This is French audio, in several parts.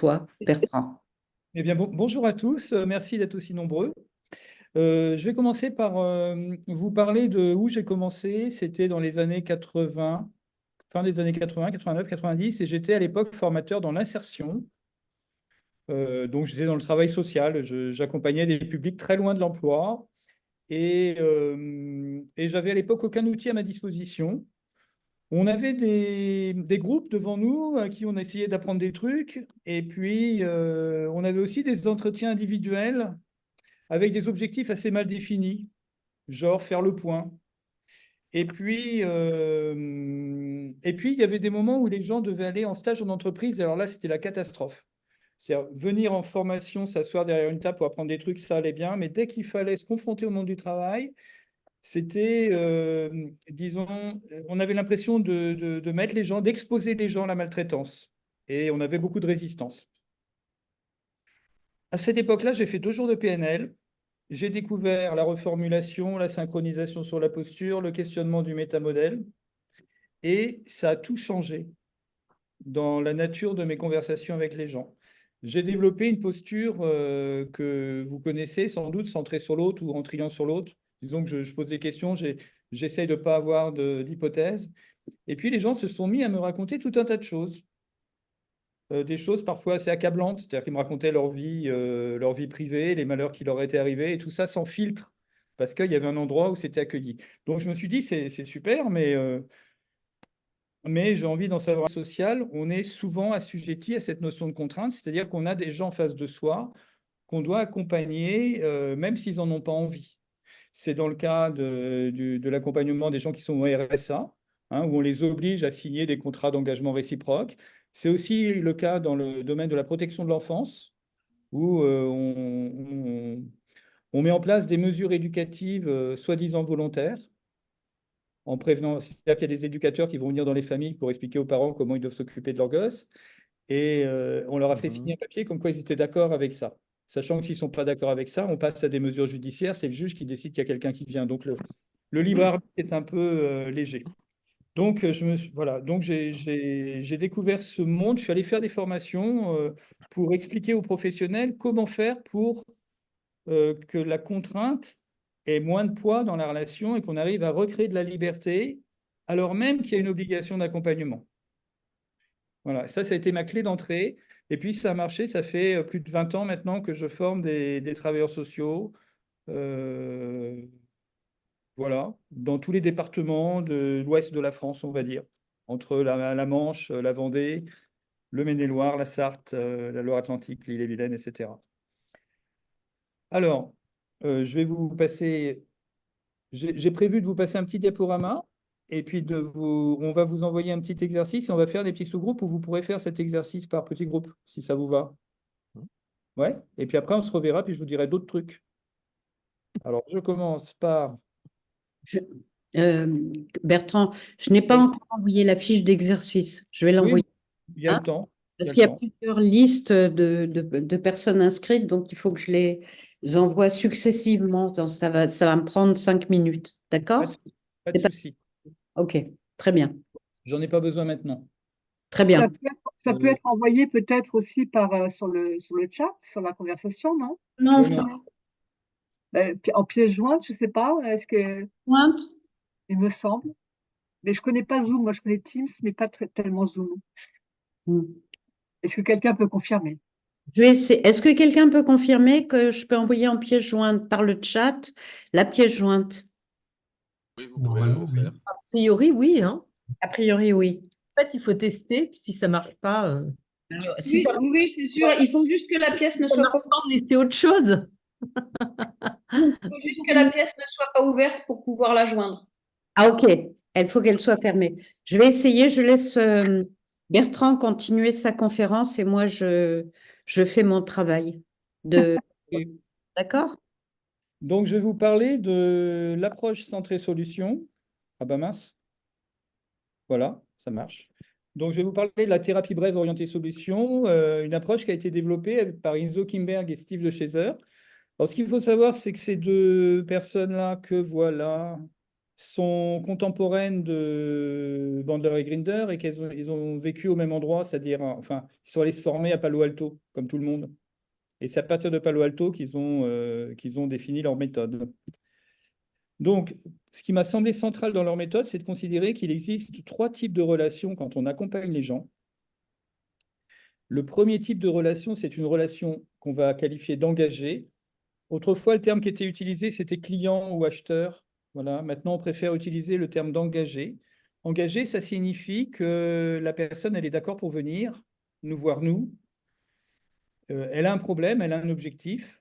toi, Bertrand. Eh bien, bonjour à tous, merci d'être aussi nombreux. Je vais commencer par vous parler de où j'ai commencé. C'était dans les années 80, fin des années 80, 89, 90, et j'étais à l'époque formateur dans l'insertion. Donc, j'étais dans le travail social, j'accompagnais des publics très loin de l'emploi, et j'avais à l'époque aucun outil à ma disposition. On avait des groupes devant nous à qui on essayait d'apprendre des trucs, et puis on avait aussi des entretiens individuels avec des objectifs assez mal définis, genre faire le point. Et puis, il y avait des moments où les gens devaient aller en stage en entreprise. Alors là, c'était la catastrophe. C'est-à-dire venir en formation, s'asseoir derrière une table pour apprendre des trucs, ça allait bien. Mais dès qu'il fallait se confronter au monde du travail, c'était, disons, on avait l'impression de mettre les gens, d'exposer les gens à la maltraitance. Et on avait beaucoup de résistance. À cette époque-là, j'ai fait 2 jours de PNL. J'ai découvert la reformulation, la synchronisation sur la posture, le questionnement du métamodèle, et ça a tout changé dans la nature de mes conversations avec les gens. J'ai développé une posture que vous connaissez sans doute, centrée sur l'autre ou en triant sur l'autre. Disons que je pose des questions, j'essaye de ne pas avoir d'hypothèse. Et puis les gens se sont mis à me raconter tout un tas de choses. Des choses parfois assez accablantes, c'est-à-dire qu'ils me racontaient leur vie privée, les malheurs qui leur étaient arrivés, et tout ça sans filtre, parce qu'il y avait un endroit où c'était accueilli. Donc je me suis dit, c'est super, mais j'ai envie d'en savoir social. On est souvent assujetti à cette notion de contrainte, c'est-à-dire qu'on a des gens en face de soi qu'on doit accompagner, même s'ils n'en ont pas envie. C'est dans le cas de l'accompagnement des gens qui sont au RSA, hein, où on les oblige à signer des contrats d'engagement réciproque. C'est aussi le cas dans le domaine de la protection de l'enfance, où on met en place des mesures éducatives soi-disant volontaires, en prévenant, c'est-à-dire qu'il y a des éducateurs qui vont venir dans les familles pour expliquer aux parents comment ils doivent s'occuper de leurs gosses, et on leur a fait signer un papier comme quoi ils étaient d'accord avec ça. Sachant que s'ils ne sont pas d'accord avec ça, on passe à des mesures judiciaires, c'est le juge qui décide qu'il y a quelqu'un qui vient. Donc le libre arbitre est un peu léger. Donc, voilà. Donc j'ai découvert ce monde. Je suis allé faire des formations pour expliquer aux professionnels comment faire pour que la contrainte ait moins de poids dans la relation et qu'on arrive à recréer de la liberté, alors même qu'il y a une obligation d'accompagnement. Voilà, ça a été ma clé d'entrée. Et puis, ça a marché. Ça fait plus de 20 ans maintenant que je forme des travailleurs sociaux. euh, Voilà, dans tous les départements de l'ouest de la France, on va dire, entre la Manche, la Vendée, le Maine-et-Loire, la Sarthe, la Loire-Atlantique, l'Ille-et-Vilaine, etc. Alors, je vais vous passer, j'ai prévu de vous passer un petit diaporama, et puis on va vous envoyer un petit exercice, et on va faire des petits sous-groupes où vous pourrez faire cet exercice par petits groupes, si ça vous va. Ouais, et puis après, on se reverra, puis je vous dirai d'autres trucs. Alors, je commence par... Je- euh, Bertrand, je n'ai pas Oui, encore envoyé la fiche d'exercice. Je vais oui, l'envoyer, il y a hein, le temps. Il y parce a le qu'il y a temps. plusieurs listes de personnes inscrites, donc il faut que je les envoie successivement. Donc, ça va me prendre 5 minutes. Pas de, D'accord? pas de C'est pas... souci. Ok, très bien. J'en ai pas besoin maintenant. Très bien. Ça peut Euh, être envoyé peut-être aussi sur le chat, sur la conversation, non? Non, oui, mais En pièce jointe, je sais pas, est-ce que pointe. il me semble. Mais je connais pas Zoom, moi je connais Teams, mais pas tellement Zoom. Est-ce que quelqu'un peut confirmer? Je vais essayer. Est-ce que quelqu'un peut confirmer que je peux envoyer en pièce jointe par le chat la pièce jointe? Oui, vous pouvez le faire. A priori, oui, hein. A priori, oui. En fait, il faut tester. Puis si ça marche pas, Si Oui, ça oui, oui, c'est sûr. Il faut juste que la pièce ne pour soit pas, l'instant, on essaie autre chose. il faut juste que la pièce ne soit pas ouverte pour pouvoir la joindre. Ah, ok. Il faut qu'elle soit fermée. Je vais essayer. Je laisse Bertrand continuer sa conférence et moi, je fais mon travail. De... et D'accord? donc, je vais vous parler de l'approche centrée solution. Ah bah mince. Voilà, ça marche. Donc, je vais vous parler de la thérapie brève orientée solution, une approche qui a été développée par Inzo Kimberg et Steve DeShazer. Alors, ce qu'il faut savoir, c'est que ces deux personnes-là, que voilà, sont contemporaines de Bandler et Grinder et ils ont vécu au même endroit, c'est-à-dire, enfin, ils sont allés se former à Palo Alto, comme tout le monde. Et c'est à partir de Palo Alto qu'ils ont défini leur méthode. Donc, ce qui m'a semblé central dans leur méthode, c'est de considérer qu'il existe 3 types de relations quand on accompagne les gens. Le premier type de relation, c'est une relation qu'on va qualifier d'engagée. Autrefois, le terme qui était utilisé, c'était client ou acheteur. Voilà. Maintenant, on préfère utiliser le terme d'engagé. Engagé, ça signifie que la personne, elle est d'accord pour venir nous voir, nous. Elle a un problème, elle a un objectif,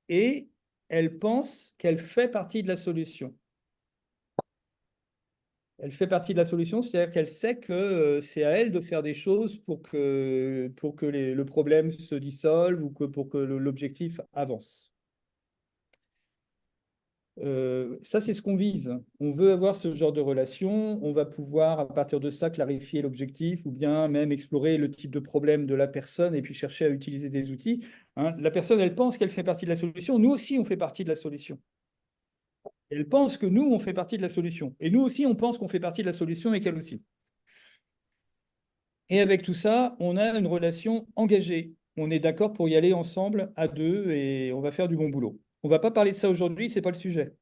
et elle pense qu'elle fait partie de la solution. Elle fait partie de la solution, c'est-à-dire qu'elle sait que c'est à elle de faire des choses pour que le problème se dissolve ou pour que l'objectif avance. Ça, c'est ce qu'on vise. On veut avoir ce genre de relation. On va pouvoir, à partir de ça, clarifier l'objectif ou bien même explorer le type de problème de la personne et puis chercher à utiliser des outils. Hein. La personne, elle pense qu'elle fait partie de la solution. Nous aussi, on fait partie de la solution. Elle pense que nous, on fait partie de la solution. Et nous aussi, on pense qu'on fait partie de la solution et qu'elle aussi. Et avec tout ça, on a une relation engagée. On est d'accord pour y aller ensemble à 2 et on va faire du bon boulot. On ne va pas parler de ça aujourd'hui, ce n'est pas le sujet.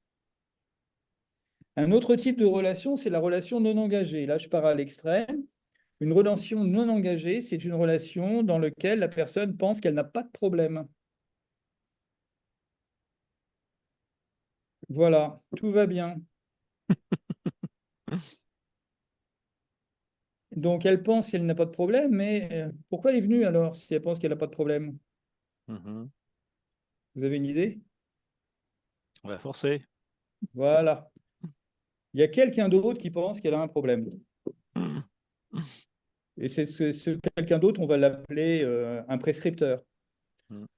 Un autre type de relation, c'est la relation non engagée. Là, je pars à l'extrême. Une relation non engagée, c'est une relation dans laquelle la personne pense qu'elle n'a pas de problème. Voilà, tout va bien. Donc, elle pense qu'elle n'a pas de problème, mais pourquoi elle est venue alors si elle pense qu'elle n'a pas de problème? Vous avez une idée? On va forcer. Voilà. Il y a quelqu'un d'autre qui pense qu'elle a un problème. Et c'est ce quelqu'un d'autre, on va l'appeler un prescripteur.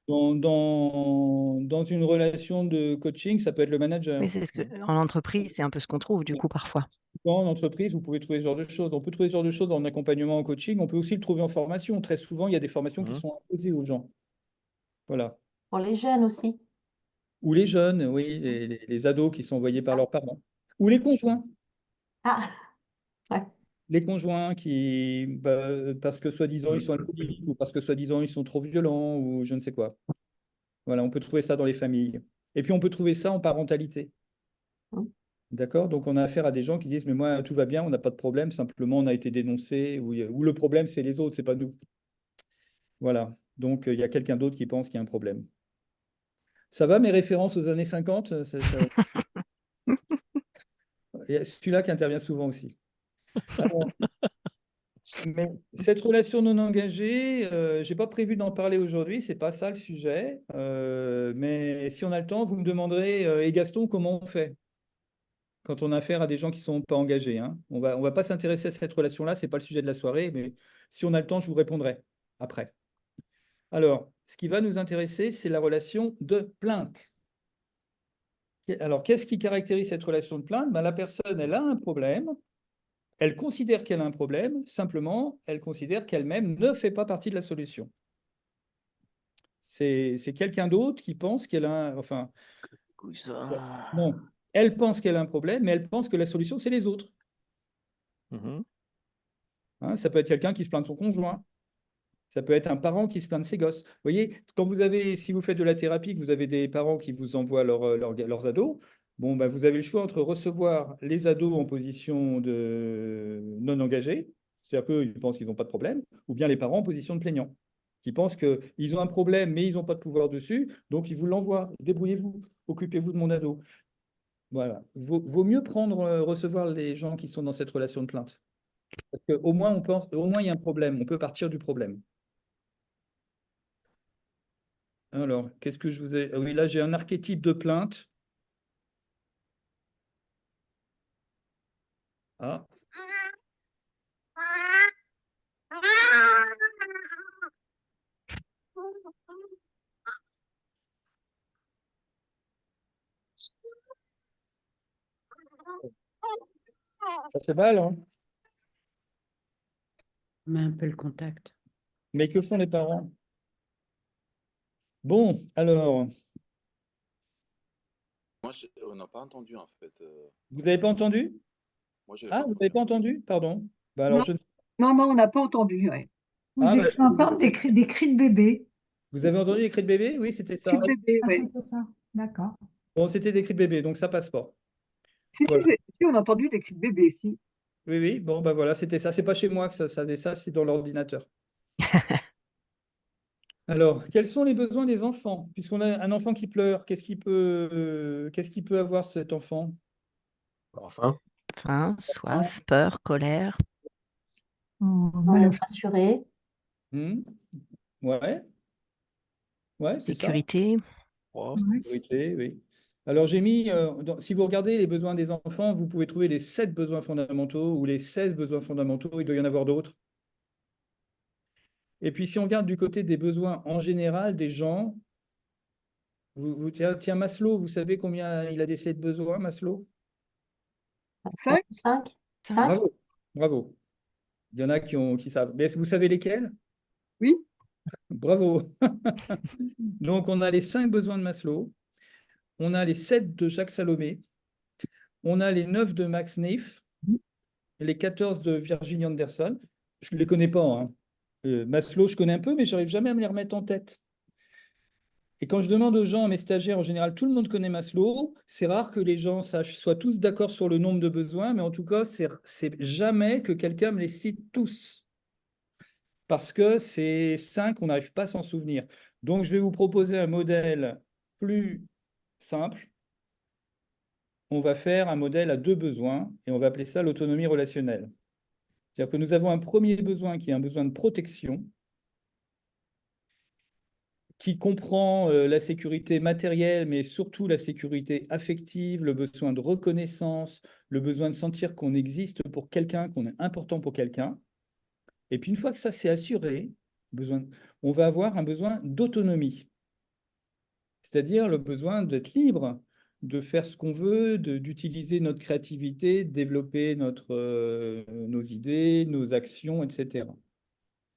Dans une relation de coaching, ça peut être le manager. Mais c'est ce que, en entreprise, c'est un peu ce qu'on trouve du coup parfois. En entreprise, vous pouvez trouver ce genre de choses. On peut trouver ce genre de choses en accompagnement, en coaching. On peut aussi le trouver en formation. Très souvent, il y a des formations qui sont imposées aux gens. Voilà. Pour les jeunes aussi. Ou les jeunes, oui, les ados qui sont envoyés par leurs parents. Ou les conjoints. Ah, ouais. Les conjoints qui, parce que soi-disant, ils sont alcooliques ou parce que soi-disant, ils sont trop violents ou je ne sais quoi. Voilà, on peut trouver ça dans les familles. Et puis, on peut trouver ça en parentalité. D'accord? Donc, on a affaire à des gens qui disent, mais moi, tout va bien, on n'a pas de problème, simplement, on a été dénoncé, ou le problème, c'est les autres, c'est pas nous. Voilà. Donc, il y a quelqu'un d'autre qui pense qu'il y a un problème. Ça va, mes références aux années 50? Il y a celui-là qui intervient souvent aussi. Alors, mais cette relation non engagée, je n'ai pas prévu d'en parler aujourd'hui, c'est pas ça le sujet. Mais si on a le temps, vous me demanderez, et Gaston, comment on fait quand on a affaire à des gens qui ne sont pas engagés, hein. On va pas s'intéresser à cette relation-là, ce n'est pas le sujet de la soirée, mais si on a le temps, je vous répondrai après. Alors, ce qui va nous intéresser, c'est la relation de plainte. Alors, qu'est-ce qui caractérise cette relation de plainte? La personne, elle a un problème, elle considère qu'elle a un problème, simplement, elle considère qu'elle-même ne fait pas partie de la solution. C'est quelqu'un d'autre qui pense qu'elle a un... Enfin, non, elle pense qu'elle a un problème, mais elle pense que la solution, c'est les autres. Hein, ça peut être quelqu'un qui se plaint de son conjoint. Ça peut être un parent qui se plaint de ses gosses. Vous voyez, si vous faites de la thérapie, que vous avez des parents qui vous envoient leurs ados, bon, vous avez le choix entre recevoir les ados en position de non engagés, c'est-à-dire qu'ils pensent qu'ils n'ont pas de problème, ou bien les parents en position de plaignant, qui pensent qu'ils ont un problème, mais ils n'ont pas de pouvoir dessus, donc ils vous l'envoient. Débrouillez-vous, occupez-vous de mon ado. Voilà. Vaut mieux recevoir les gens qui sont dans cette relation de plainte. Parce qu'au moins, au moins, il y a un problème, on peut partir du problème. Alors, qu'est-ce que je vous ai... Ah oui, là, j'ai un archétype de plainte. Ah. Ça fait mal, hein? On met un peu le contact. Mais que font les parents? Bon, alors... On n'a pas entendu en fait. Vous n'avez pas entendu? Moi, je n'ai Ah, pas vous n'avez entendu. pas entendu? Pardon. Bah alors, Non, je ne sais non, on n'a pas entendu. Ouais. Moi, Ah, j'ai bah, cru entendre des cris de bébé. vous avez entendu les cris de bébé? Oui, c'était ça. Cri de bébé, Ah, ouais. c'était ça. D'accord. Bon, c'était des cris de bébé, donc ça passe pas. Si, Voilà. si, on a entendu des cris de bébé, si. Oui, oui, bon, bah voilà, c'était ça. C'est pas chez moi que ça faisait ça, c'est dans l'ordinateur. Alors, quels sont les besoins des enfants? Puisqu'on a un enfant qui pleure, qu'est-ce qu'il peut avoir cet enfant? Enfin, Faim, soif, peur, colère, Mal au Rassuré. Hmm. Ouais, ouais, c'est ça. sécurité. oh, Sécurité, oui. Alors, j'ai mis, si vous regardez les besoins des enfants, vous pouvez trouver les 7 besoins fondamentaux ou les 16 besoins fondamentaux, il doit y en avoir d'autres. Et puis, si on regarde du côté des besoins en général des gens, tiens, Maslow, vous savez combien il a des 7 besoins, Maslow? 5, 5. Bravo, bravo. Il y en a qui savent. Mais est-ce que vous savez lesquels? oui. Bravo. Donc, on a les 5 besoins de Maslow, on a les 7 de Jacques Salomé, on a les 9 de Max Neff, et les 14 de Virginia Anderson. Je ne les connais pas, hein. Maslow, je connais un peu, mais je n'arrive jamais à me les remettre en tête. Et quand je demande aux gens, à mes stagiaires, en général, tout le monde connaît Maslow. C'est rare que les gens soient tous d'accord sur le nombre de besoins, mais en tout cas, c'est jamais que quelqu'un me les cite tous. Parce que ces 5, on n'arrive pas à s'en souvenir. Donc, je vais vous proposer un modèle plus simple. On va faire un modèle à 2 besoins et on va appeler ça l'autonomie relationnelle. C'est-à-dire que nous avons un premier besoin qui est un besoin de protection, qui comprend la sécurité matérielle, mais surtout la sécurité affective, le besoin de reconnaissance, le besoin de sentir qu'on existe pour quelqu'un, qu'on est important pour quelqu'un. Et puis une fois que ça c'est assuré, on va avoir un besoin d'autonomie, c'est-à-dire le besoin d'être libre, de faire ce qu'on veut, d'utiliser notre créativité, de développer nos idées, nos actions, etc.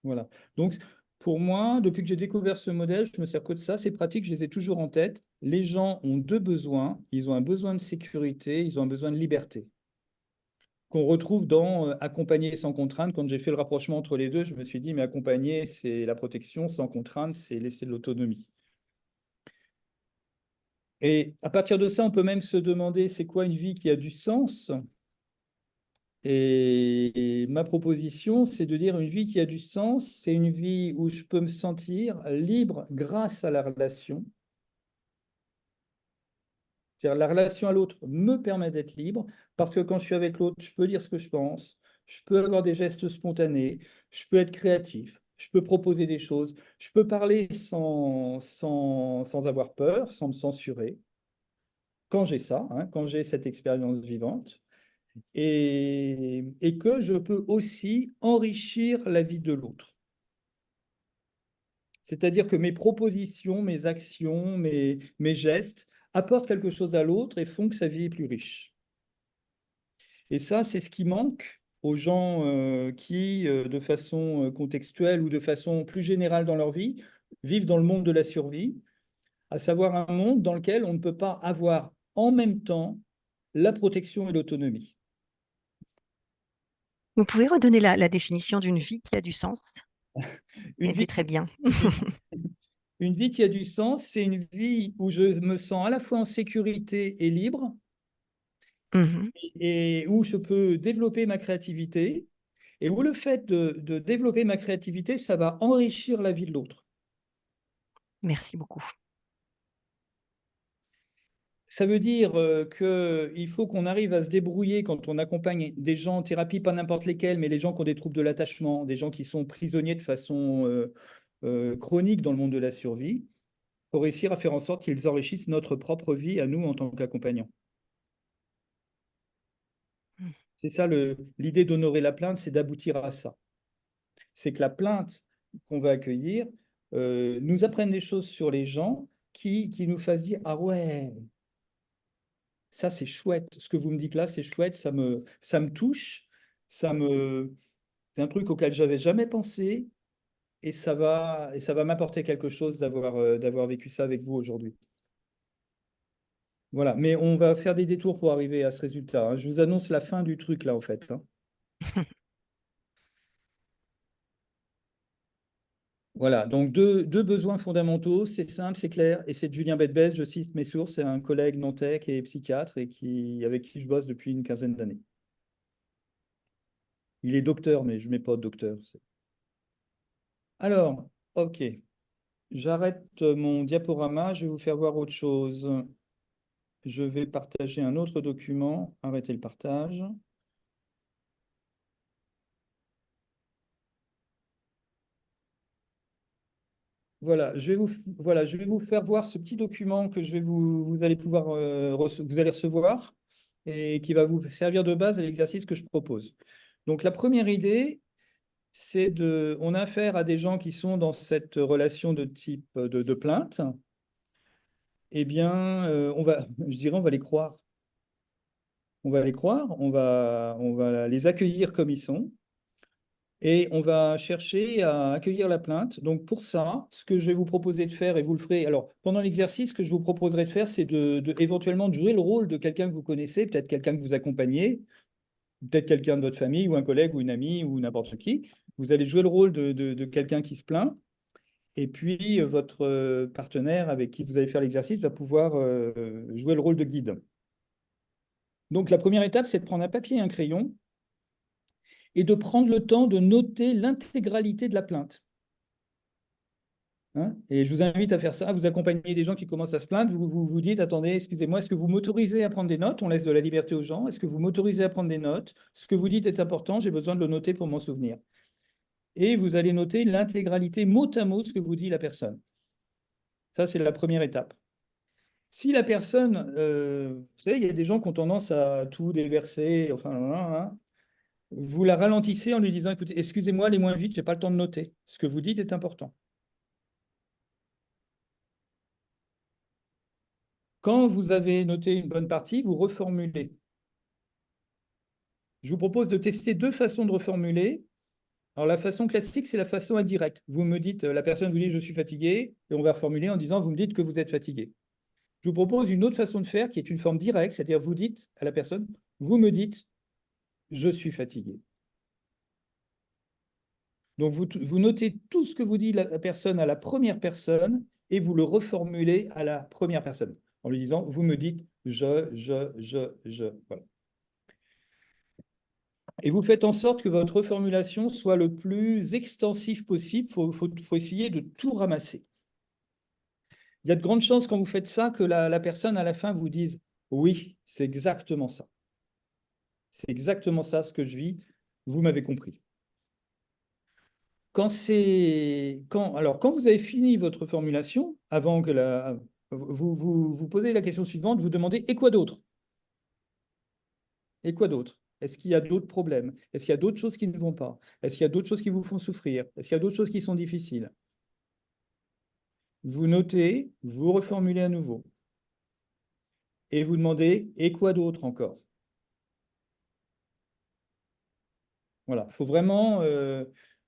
Voilà. Donc, pour moi, depuis que j'ai découvert ce modèle, je me sers que de ça. Ces pratiques, je les ai toujours en tête. Les gens ont 2 besoins. Ils ont un besoin de sécurité, ils ont un besoin de liberté, qu'on retrouve dans accompagner sans contrainte. Quand j'ai fait le rapprochement entre les deux, je me suis dit, mais accompagner, c'est la protection, sans contrainte, c'est laisser de l'autonomie. Et à partir de ça, on peut même se demander, c'est quoi une vie qui a du sens? Et ma proposition, c'est de dire une vie qui a du sens, c'est une vie où je peux me sentir libre grâce à la relation. C'est-à-dire la relation à l'autre me permet d'être libre parce que quand je suis avec l'autre, je peux dire ce que je pense, je peux avoir des gestes spontanés, je peux être créatif, je peux proposer des choses, je peux parler sans avoir peur, sans me censurer. Quand j'ai ça, hein, quand j'ai cette expérience vivante. Et que je peux aussi enrichir la vie de l'autre. C'est-à-dire que mes propositions, mes actions, mes gestes apportent quelque chose à l'autre et font que sa vie est plus riche. Et ça, c'est ce qui manque aux gens qui, de façon contextuelle ou de façon plus générale dans leur vie, vivent dans le monde de la survie, à savoir un monde dans lequel on ne peut pas avoir en même temps la protection et l'autonomie. Vous pouvez redonner la définition d'une vie qui a du sens? Une C'était vie, très bien. une vie qui a du sens, c'est une vie où je me sens à la fois en sécurité et libre, Mhm. et où je peux développer ma créativité, et où le fait de développer ma créativité, ça va enrichir la vie de l'autre. Merci beaucoup. Ça veut dire qu'il faut qu'on arrive à se débrouiller quand on accompagne des gens en thérapie, pas n'importe lesquels, mais les gens qui ont des troubles de l'attachement, des gens qui sont prisonniers de façon chronique dans le monde de la survie, pour réussir à faire en sorte qu'ils enrichissent notre propre vie à nous en tant qu'accompagnants. C'est ça l'idée d'honorer la plainte, c'est d'aboutir à ça. C'est que la plainte qu'on va accueillir nous apprenne des choses sur les gens qui nous fassent dire « Ah ouais, ça c'est chouette, ce que vous me dites là, c'est chouette, ça me touche, c'est un truc auquel j'avais jamais pensé et ça va m'apporter quelque chose d'avoir vécu ça avec vous aujourd'hui. » Voilà, mais on va faire des détours pour arriver à ce résultat, hein. Je vous annonce la fin du truc, là, en fait, hein. Voilà, donc deux besoins fondamentaux, c'est simple, c'est clair, et c'est de Julien Bedbès, je cite mes sources, c'est un collègue nantais qui est psychiatre et avec qui je bosse depuis une quinzaine d'années. Il est docteur, mais je ne mets pas docteur. Alors, ok, j'arrête mon diaporama, je vais vous faire voir autre chose. Je vais partager un autre document, arrêtez le partage. Voilà, je vais vous faire voir ce petit document que vous allez pouvoir vous allez recevoir et qui va vous servir de base à l'exercice que je propose. Donc la première idée, c'est on a affaire à des gens qui sont dans cette relation de type de plainte. Eh bien, je dirais, on va les croire. On va les croire, on va les accueillir comme ils sont. Et on va chercher à accueillir la plainte. Donc pour ça, ce que je vais vous proposer de faire, et vous le ferez, alors pendant l'exercice, ce que je vous proposerai de faire, c'est éventuellement de jouer le rôle de quelqu'un que vous connaissez, peut-être quelqu'un que vous accompagnez, peut-être quelqu'un de votre famille, ou un collègue, ou une amie, ou n'importe qui. Vous allez jouer le rôle de quelqu'un qui se plaint, et puis votre partenaire avec qui vous allez faire l'exercice va pouvoir jouer le rôle de guide. Donc la première étape, c'est de prendre un papier et un crayon, et de prendre le temps de noter l'intégralité de la plainte. Hein, et je vous invite à faire ça, vous accompagnez des gens qui commencent à se plaindre, vous dites, attendez, excusez-moi, est-ce que vous m'autorisez à prendre des notes? On laisse de la liberté aux gens. Est-ce que vous m'autorisez à prendre des notes? Ce que vous dites est important, j'ai besoin de le noter pour m'en souvenir. Et vous allez noter l'intégralité mot à mot ce que vous dit la personne. Ça, c'est la première étape. Si la personne, vous savez, il y a des gens qui ont tendance à tout déverser, enfin, hein, vous la ralentissez en lui disant, écoutez, excusez-moi, allez moins vite, je n'ai pas le temps de noter. Ce que vous dites est important. Quand vous avez noté une bonne partie, vous reformulez. Je vous propose de tester deux façons de reformuler. Alors, la façon classique, c'est la façon indirecte. Vous me dites, la personne vous dit, je suis fatigué, et on va reformuler en disant, vous me dites que vous êtes fatigué. Je vous propose une autre façon de faire qui est une forme directe, c'est-à-dire vous dites à la personne, vous me dites, je suis fatigué. Donc, vous notez tout ce que vous dit la personne à la première personne et vous le reformulez à la première personne en lui disant, vous me dites, je. Voilà. Et vous faites en sorte que votre reformulation soit le plus extensive possible. Il faut essayer de tout ramasser. Il y a de grandes chances quand vous faites ça que la personne à la fin vous dise « Oui, c'est exactement ça. C'est exactement ça ce que je vis. Vous m'avez compris. » Quand vous avez fini votre formulation, avant que vous posez la question suivante, vous demandez « Et quoi d'autre ?» Et quoi d'autre? Est-ce qu'il y a d'autres problèmes? Est-ce qu'il y a d'autres choses qui ne vont pas? Est-ce qu'il y a d'autres choses qui vous font souffrir? Est-ce qu'il y a d'autres choses qui sont difficiles? Vous notez, vous reformulez à nouveau. Et vous demandez, et quoi d'autre encore? Voilà, il faut vraiment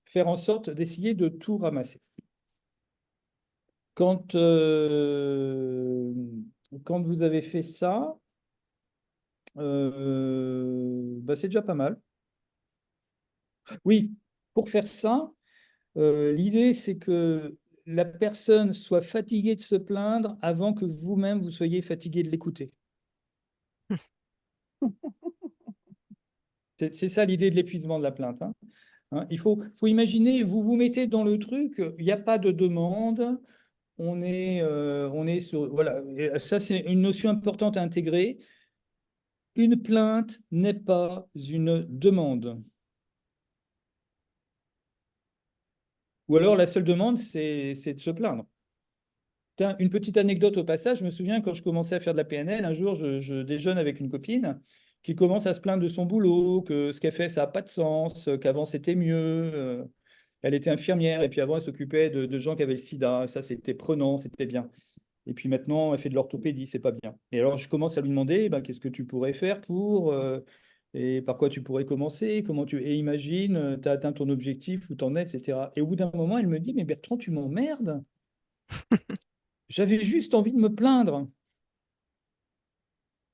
faire en sorte d'essayer de tout ramasser. Quand vous avez fait ça, c'est déjà pas mal. Oui, pour faire ça, l'idée, c'est que la personne soit fatiguée de se plaindre avant que vous-même, vous soyez fatigué de l'écouter. C'est ça l'idée de l'épuisement de la plainte. Hein, il faut imaginer, vous vous mettez dans le truc, il n'y a pas de demande, on est sur... Voilà, et ça c'est une notion importante à intégrer. Une plainte n'est pas une demande. Ou alors la seule demande, c'est de se plaindre. Une petite anecdote au passage, je me souviens quand je commençais à faire de la PNL, un jour je déjeune avec une copine qui commence à se plaindre de son boulot, que ce qu'elle fait, ça n'a pas de sens, qu'avant c'était mieux. Elle était infirmière et puis avant elle s'occupait de gens qui avaient le sida, ça c'était prenant, c'était bien. Et puis maintenant elle fait de l'orthopédie, c'est pas bien. Et alors je commence à lui demander, qu'est-ce que tu pourrais faire pour... et par quoi tu pourrais commencer, et imagine, tu as atteint ton objectif, où t'en es, etc. Et au bout d'un moment, elle me dit, mais Bertrand, tu m'emmerdes. J'avais juste envie de me plaindre.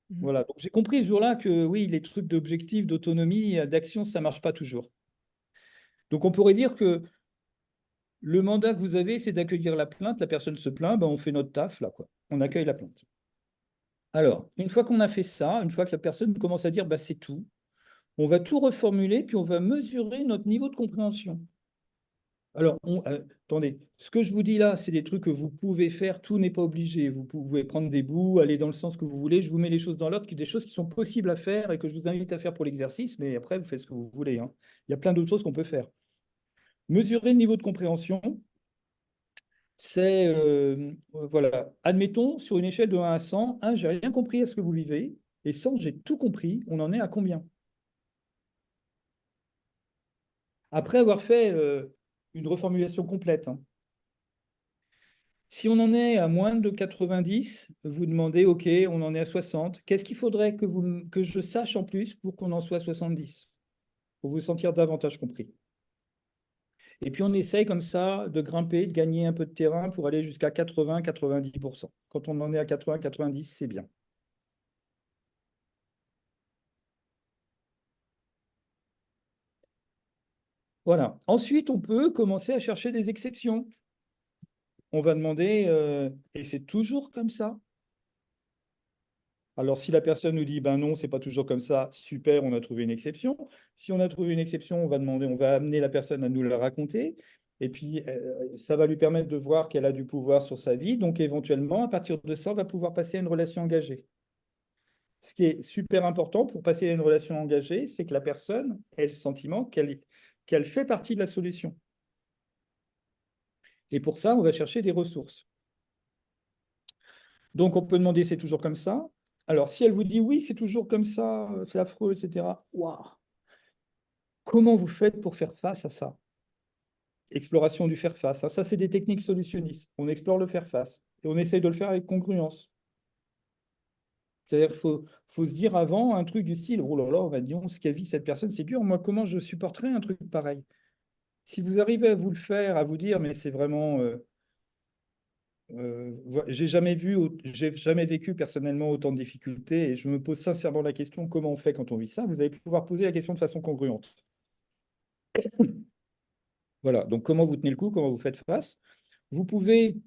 Voilà, donc j'ai compris ce jour-là que oui, les trucs d'objectif, d'autonomie, d'action, ça ne marche pas toujours. Donc on pourrait dire que le mandat que vous avez, c'est d'accueillir la plainte, la personne se plaint, ben on fait notre taf, là, quoi. On accueille la plainte. Alors, une fois qu'on a fait ça, une fois que la personne commence à dire bah, c'est tout, on va tout reformuler, puis on va mesurer notre niveau de compréhension. Alors, attendez, ce que je vous dis là, c'est des trucs que vous pouvez faire, tout n'est pas obligé. Vous pouvez prendre des bouts, aller dans le sens que vous voulez. Je vous mets les choses dans l'ordre, des choses qui sont possibles à faire et que je vous invite à faire pour l'exercice, mais après, vous faites ce que vous voulez, hein. Il y a plein d'autres choses qu'on peut faire. Mesurer le niveau de compréhension, c'est, voilà, admettons, sur une échelle de 1 à 100, 1, j'ai rien compris à ce que vous vivez, et 100, j'ai tout compris, on en est à combien? Après avoir fait une reformulation complète, hein. Si on en est à moins de 90, vous demandez, OK, on en est à 60. Qu'est-ce qu'il faudrait que je sache en plus pour qu'on en soit à 70? Pour vous sentir davantage compris. Et puis on essaye comme ça de grimper, de gagner un peu de terrain pour aller jusqu'à 80-90%. Quand on en est à 80-90, c'est bien. Voilà. Ensuite, on peut commencer à chercher des exceptions. On va demander, et c'est toujours comme ça? Alors, si la personne nous dit, ben non, c'est pas toujours comme ça, super, on a trouvé une exception. Si on a trouvé une exception, on va demander, on va amener la personne à nous la raconter. Et puis, ça va lui permettre de voir qu'elle a du pouvoir sur sa vie. Donc, éventuellement, à partir de ça, on va pouvoir passer à une relation engagée. Ce qui est super important pour passer à une relation engagée, c'est que la personne ait le sentiment qu'elle fait partie de la solution. Et pour ça, on va chercher des ressources. Donc, on peut demander, c'est toujours comme ça? Alors, si elle vous dit, oui, c'est toujours comme ça, c'est affreux, etc. Waouh! Comment vous faites pour faire face à ça? Exploration du faire face, hein. Ça, c'est des techniques solutionnistes. On explore le faire face. Et on essaye de le faire avec congruence. C'est-à-dire qu'il faut se dire avant un truc du style, oh là là, on va dire, ce qu'a vit cette personne, c'est dur. Moi, comment je supporterais un truc pareil? Si vous arrivez à vous le faire, à vous dire, mais c'est vraiment... j'ai jamais vécu personnellement autant de difficultés et je me pose sincèrement la question, comment on fait quand on vit ça? Vous allez pouvoir poser la question de façon congruente. Voilà, donc comment vous tenez le coup, comment vous faites face? Vous pouvez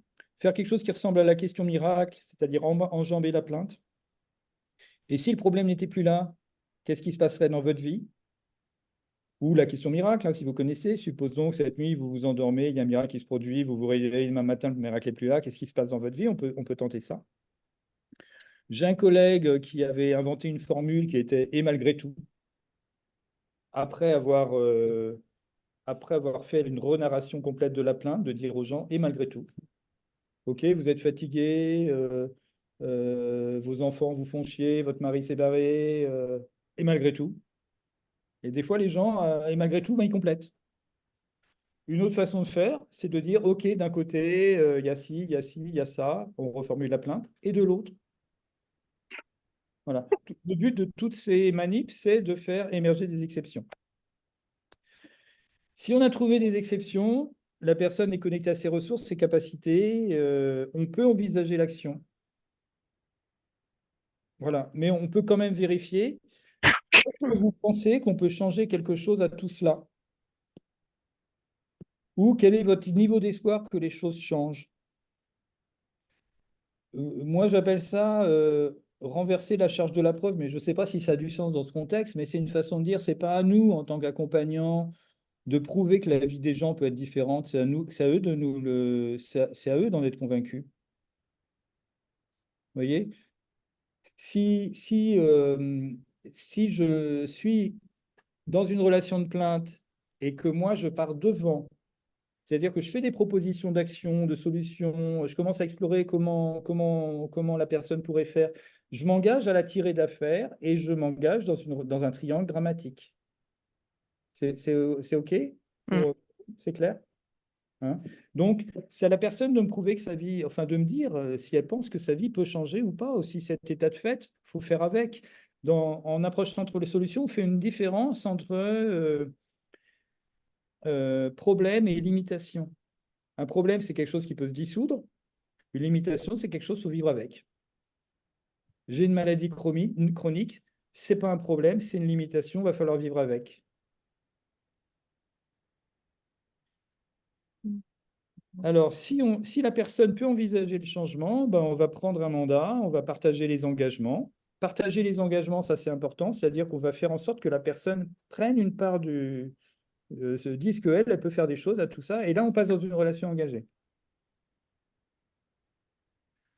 faire quelque chose qui ressemble à la question miracle, c'est-à-dire enjamber la plainte. Et si le problème n'était plus là, qu'est-ce qui se passerait dans votre vie? Ou la question miracle, hein, si vous connaissez, supposons que cette nuit, vous vous endormez, il y a un miracle qui se produit, vous vous réveillez demain matin, le miracle n'est plus là, qu'est-ce qui se passe dans votre vie? On peut tenter ça. J'ai un collègue qui avait inventé une formule qui était « et malgré tout ». Après avoir fait une renarration complète de la plainte, de dire aux gens « et malgré tout ». Ok, vous êtes fatigué, vos enfants vous font chier, votre mari s'est barré, et malgré tout. Et des fois, les gens, et malgré tout, ben, ils complètent. Une autre façon de faire, c'est de dire, OK, d'un côté, il y a ci, il y a ci, il y a ça, on reformule la plainte, et de l'autre. Voilà. Le but de toutes ces manips, c'est de faire émerger des exceptions. Si on a trouvé des exceptions, la personne est connectée à ses ressources, ses capacités, on peut envisager l'action. Voilà. Mais on peut quand même vérifier. Est-ce que vous pensez qu'on peut changer quelque chose à tout cela? Ou quel est votre niveau d'espoir que les choses changent? Moi, j'appelle ça renverser la charge de la preuve, mais je ne sais pas si ça a du sens dans ce contexte, mais c'est une façon de dire, c'est pas à nous, en tant qu'accompagnants, de prouver que la vie des gens peut être différente, c'est à nous, c'est à eux c'est à eux d'en être convaincus. Vous voyez? Si je suis dans une relation de plainte et que moi, je pars devant, c'est-à-dire que je fais des propositions d'action, de solutions, je commence à explorer comment la personne pourrait faire. Je m'engage à la tirer d'affaire et je m'engage dans un triangle dramatique. C'est OK? C'est clair? Hein? Donc, c'est à la personne de me prouver que sa vie, enfin de me dire si elle pense que sa vie peut changer ou pas, ou si cet état de fait, il faut faire avec. En approchant entre les solutions, on fait une différence entre problème et limitation. Un problème, c'est quelque chose qui peut se dissoudre. Une limitation, c'est quelque chose qu'il faut vivre avec. j'ai une maladie chronique, c'est pas un problème, c'est une limitation, va falloir vivre avec. Alors, si la personne peut envisager le changement, ben, on va prendre un mandat, on va partager les engagements. Partager les engagements, ça c'est important, c'est-à-dire qu'on va faire en sorte que la personne prenne une part se dise qu'elle, elle peut faire des choses à tout ça, et là on passe dans une relation engagée.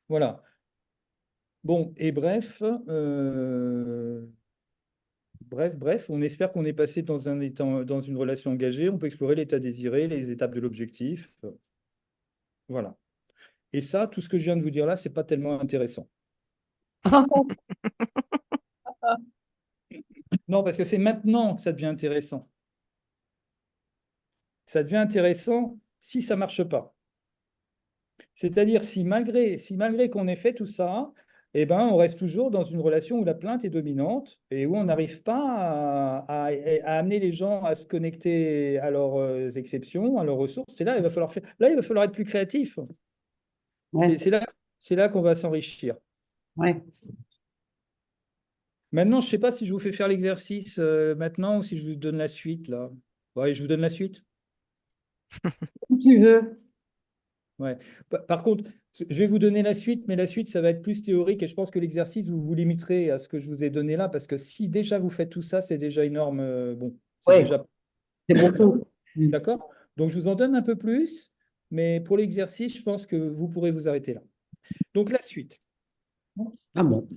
Voilà. Bon, et bref, on espère qu'on est passé dans une relation engagée, on peut explorer l'état désiré, les étapes de l'objectif. Voilà. Et ça, tout ce que je viens de vous dire là, c'est pas tellement intéressant. Non, parce que c'est maintenant que ça devient intéressant. Ça devient intéressant si ça ne marche pas. C'est-à-dire si malgré qu'on ait fait tout ça, eh ben, on reste toujours dans une relation où la plainte est dominante et où on n'arrive pas à amener les gens à se connecter à leurs exceptions, à leurs ressources. Et là, il va falloir être plus créatif. Ouais, C'est là qu'on va s'enrichir. ouais. Maintenant, je ne sais pas si je vous fais faire l'exercice maintenant ou si je vous donne la suite, là. Ouais, je vous donne la suite. Comme tu veux. Ouais. Par contre, je vais vous donner la suite, mais la suite, ça va être plus théorique et je pense que l'exercice, vous vous limiterez à ce que je vous ai donné là, parce que si déjà vous faites tout ça, c'est déjà énorme. Bon, c'est Ouais, déjà. c'est beaucoup. D'accord? Donc, je vous en donne un peu plus, mais pour l'exercice, je pense que vous pourrez vous arrêter là. Donc, la suite. Ah bon.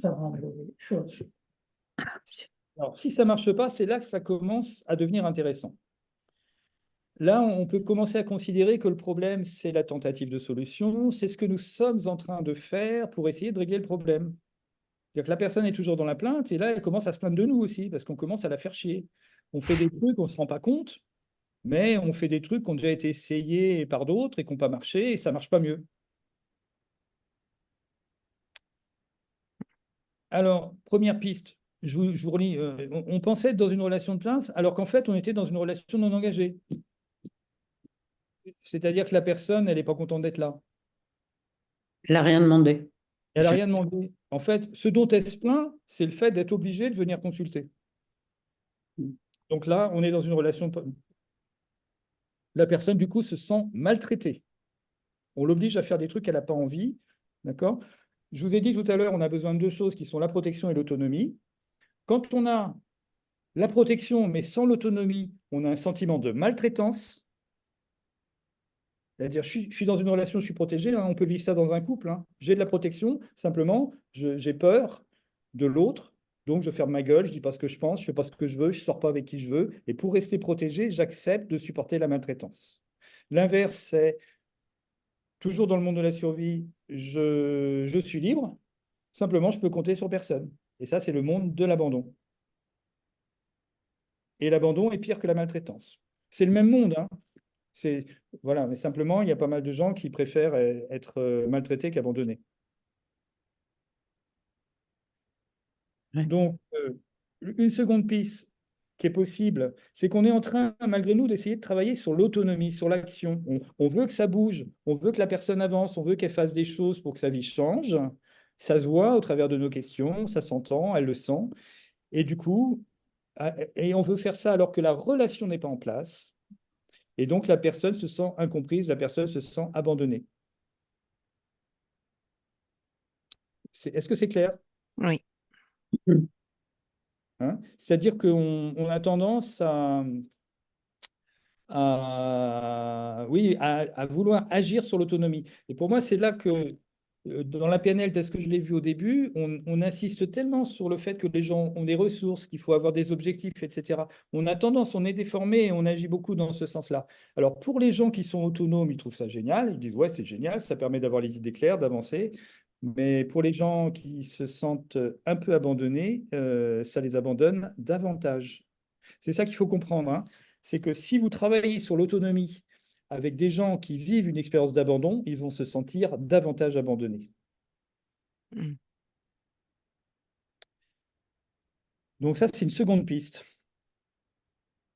Alors, si ça ne marche pas, c'est là que ça commence à devenir intéressant. Là, on peut commencer à considérer que le problème, c'est la tentative de solution, c'est ce que nous sommes en train de faire pour essayer de régler le problème. C'est-à-dire que la personne est toujours dans la plainte et là, elle commence à se plaindre de nous aussi parce qu'on commence à la faire chier. On fait des trucs, on ne se rend pas compte, mais on fait des trucs qui ont déjà été essayés par d'autres et qui n'ont pas marché et ça ne marche pas mieux. Alors, première piste, je vous relis, on pensait être dans une relation de plainte alors qu'en fait, on était dans une relation non engagée. C'est-à-dire que la personne, elle n'est pas contente d'être là. Elle n'a rien demandé. Elle n'a rien demandé. En fait, ce dont elle se plaint, c'est le fait d'être obligée de venir consulter. Donc là, on est dans une relation. La personne, du coup, se sent maltraitée. On l'oblige à faire des trucs qu'elle n'a pas envie. D'accord? Je vous ai dit tout à l'heure, on a besoin de deux choses qui sont la protection et l'autonomie. Quand on a la protection, mais sans l'autonomie, on a un sentiment de maltraitance. C'est-à-dire, je suis dans une relation, je suis protégé, hein, on peut vivre ça dans un couple. Hein. J'ai de la protection, simplement, j'ai peur de l'autre, donc je ferme ma gueule, je ne dis pas ce que je pense, je ne fais pas ce que je veux, je ne sors pas avec qui je veux. Et pour rester protégé, j'accepte de supporter la maltraitance. L'inverse, c'est toujours dans le monde de la survie, je suis libre, simplement, je peux compter sur personne. Et ça, c'est le monde de l'abandon. Et l'abandon est pire que la maltraitance. C'est le même monde, hein. Voilà, mais simplement, il y a pas mal de gens qui préfèrent être maltraités qu'abandonnés. Ouais. Donc, une seconde piste qui est possible, c'est qu'on est en train, malgré nous, d'essayer de travailler sur l'autonomie, sur l'action. On veut que ça bouge, on veut que la personne avance, on veut qu'elle fasse des choses pour que sa vie change. Ça se voit au travers de nos questions, ça s'entend, elle le sent. Et du coup, on veut faire ça alors que la relation n'est pas en place. Et donc, la personne se sent incomprise, la personne se sent abandonnée. Est-ce que c'est clair? Oui. Hein? C'est-à-dire qu'on a tendance à vouloir agir sur l'autonomie. Et pour moi, c'est là que, dans la PNL, tel que je l'ai vu au début, on insiste tellement sur le fait que les gens ont des ressources, qu'il faut avoir des objectifs, etc. On a tendance, on est déformé et on agit beaucoup dans ce sens-là. Alors, pour les gens qui sont autonomes, ils trouvent ça génial. Ils disent, ouais, c'est génial, ça permet d'avoir les idées claires, d'avancer. Mais pour les gens qui se sentent un peu abandonnés, ça les abandonne davantage. C'est ça qu'il faut comprendre, hein. C'est que si vous travaillez sur l'autonomie avec des gens qui vivent une expérience d'abandon, ils vont se sentir davantage abandonnés. Mm. Donc ça, c'est une seconde piste.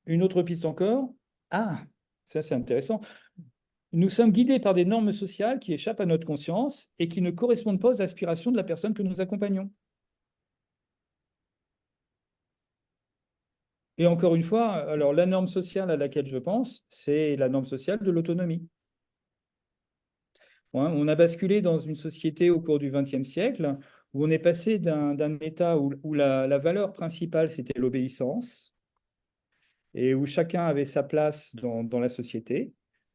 Une autre piste encore. Ah, ça c'est intéressant. Nous sommes guidés par des normes sociales qui échappent à notre conscience et qui ne correspondent pas aux aspirations de la personne que nous accompagnons. Et encore une fois, alors la norme sociale à laquelle je pense, c'est la norme sociale de l'autonomie. Hein, on a basculé dans une société au cours du XXe siècle où on est passé d'un état où la valeur principale, c'était l'obéissance, et où chacun avait sa place dans la société.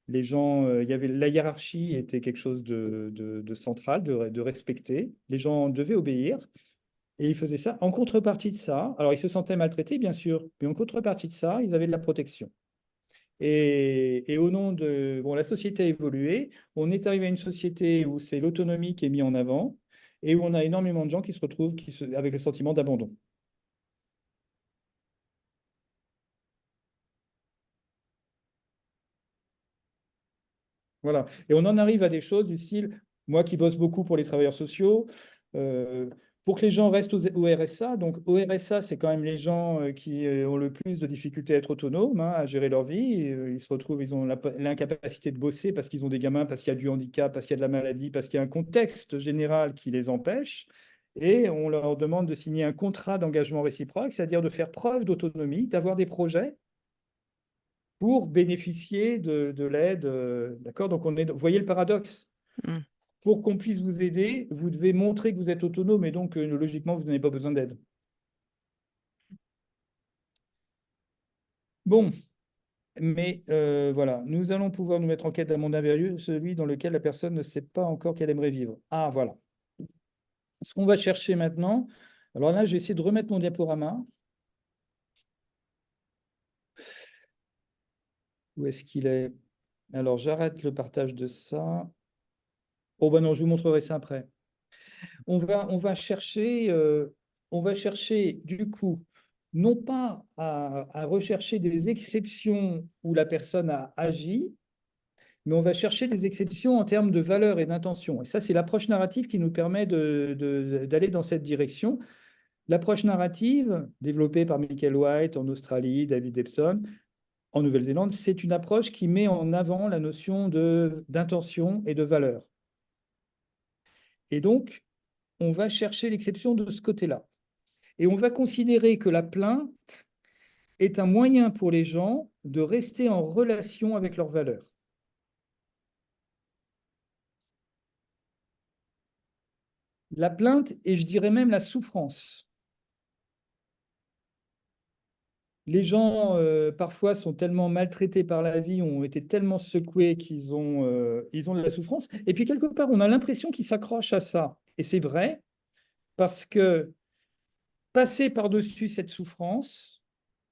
Les gens, la hiérarchie était quelque chose de central, de respecté. Les gens devaient obéir. Et ils faisaient ça. En contrepartie de ça, alors ils se sentaient maltraités, bien sûr, mais en contrepartie de ça, ils avaient de la protection. Et au nom de... Bon, la société a évolué. On est arrivé à une société où c'est l'autonomie qui est mise en avant et où on a énormément de gens qui se retrouvent avec le sentiment d'abandon. Voilà. Et on en arrive à des choses du style, moi qui bosse beaucoup pour les travailleurs sociaux, pour que les gens restent au RSA. Donc, au RSA, c'est quand même les gens qui ont le plus de difficultés à être autonomes, hein, à gérer leur vie. Ils se retrouvent, ils ont l'incapacité de bosser parce qu'ils ont des gamins, parce qu'il y a du handicap, parce qu'il y a de la maladie, parce qu'il y a un contexte général qui les empêche. Et on leur demande de signer un contrat d'engagement réciproque, c'est-à-dire de faire preuve d'autonomie, d'avoir des projets pour bénéficier de l'aide. D'accord? Donc, vous voyez le paradoxe. Mm. Pour qu'on puisse vous aider, vous devez montrer que vous êtes autonome et donc, logiquement, vous n'avez pas besoin d'aide. Bon, mais voilà, nous allons pouvoir nous mettre en quête d'un monde merveilleux, celui dans lequel la personne ne sait pas encore qu'elle aimerait vivre. Ah, voilà. Ce qu'on va chercher maintenant, alors là, j'ai essayé de remettre mon diaporama. Où est-ce qu'il est? Alors, j'arrête le partage de ça. Oh, ben non, je vous montrerai ça après. On va chercher, du coup, non pas à rechercher des exceptions où la personne a agi, mais on va chercher des exceptions en termes de valeur et d'intention. Et ça, c'est l'approche narrative qui nous permet d'aller dans cette direction. L'approche narrative, développée par Michael White en Australie, David Epson, en Nouvelle-Zélande, c'est une approche qui met en avant la notion d'intention et de valeur. Et donc, on va chercher l'exception de ce côté-là. Et on va considérer que la plainte est un moyen pour les gens de rester en relation avec leurs valeurs. La plainte, et je dirais même la souffrance. Les gens, parfois, sont tellement maltraités par la vie, ont été tellement secoués qu'ils ont de la souffrance. Et puis, quelque part, on a l'impression qu'ils s'accrochent à ça. Et c'est vrai, parce que passer par-dessus cette souffrance,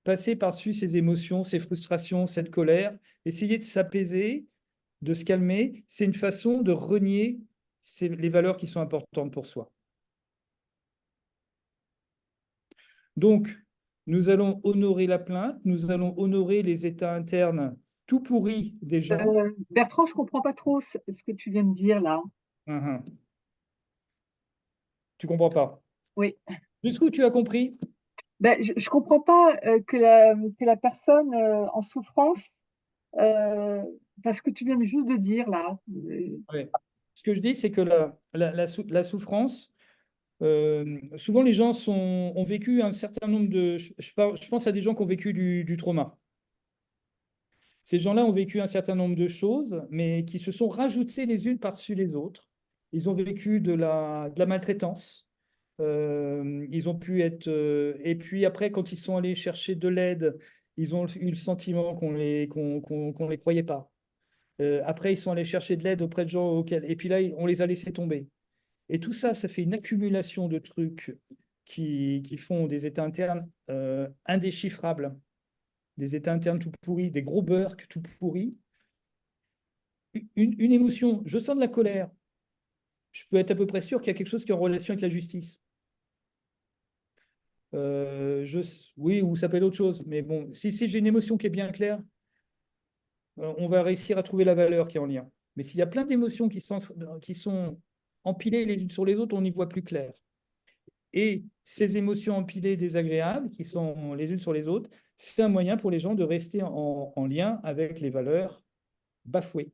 passer par-dessus ces émotions, ces frustrations, cette colère, essayer de s'apaiser, de se calmer, c'est une façon de renier les valeurs qui sont importantes pour soi. Donc, nous allons honorer la plainte, nous allons honorer les états internes tout pourris des gens. Bertrand, je ne comprends pas trop ce que tu viens de dire là. Tu ne comprends pas? Oui. Jusqu'où tu as compris? Ben, je ne comprends pas que la personne en souffrance, parce que tu viens juste de dire là. Ouais. Ce que je dis, c'est que la souffrance, souvent les gens ont vécu un certain nombre de... Je pense à des gens qui ont vécu du trauma. Ces gens-là ont vécu un certain nombre de choses, mais qui se sont rajoutées les unes par-dessus les autres. Ils ont vécu de la maltraitance. Ils ont pu être... et puis après, quand ils sont allés chercher de l'aide, ils ont eu le sentiment qu'on les croyait pas. Après, ils sont allés chercher de l'aide auprès de gens auxquels... Et puis là, on les a laissés tomber. Et tout ça, ça fait une accumulation de trucs qui font des états internes indéchiffrables, des états internes tout pourris, des gros burks tout pourris. Une émotion, je sens de la colère. Je peux être à peu près sûr qu'il y a quelque chose qui est en relation avec la justice. Oui, ou ça peut être autre chose. Mais bon, si j'ai une émotion qui est bien claire, on va réussir à trouver la valeur qui est en lien. Mais s'il y a plein d'émotions qui sont empilées les unes sur les autres, on y voit plus clair. Et ces émotions empilées désagréables qui sont les unes sur les autres, c'est un moyen pour les gens de rester en lien avec les valeurs bafouées.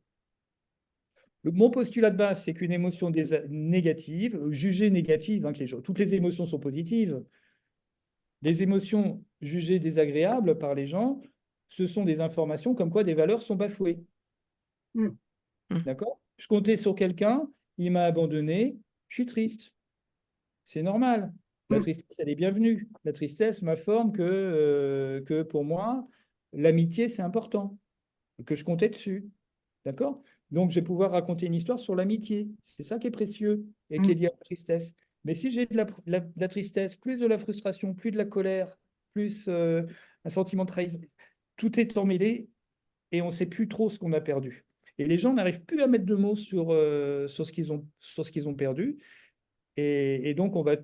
Mon postulat de base, c'est qu'une émotion négative, jugée négative, hein, toutes les émotions sont positives, Les émotions jugées désagréables par les gens, ce sont des informations comme quoi des valeurs sont bafouées. Mm. D'accord? Je comptais sur quelqu'un, il m'a abandonné, je suis triste. C'est normal. La Mm. tristesse, elle est bienvenue. La tristesse m'informe que pour moi, l'amitié, c'est important, et que je comptais dessus. D'accord? Donc, je vais pouvoir raconter une histoire sur l'amitié. C'est ça qui est précieux et qui est Mm. lié à la tristesse. Mais si j'ai de la tristesse, plus de la frustration, plus de la colère, plus un sentiment de trahison, tout est emmêlé et on ne sait plus trop ce qu'on a perdu. Et les gens n'arrivent plus à mettre de mots sur ce qu'ils ont perdu. Et donc, on va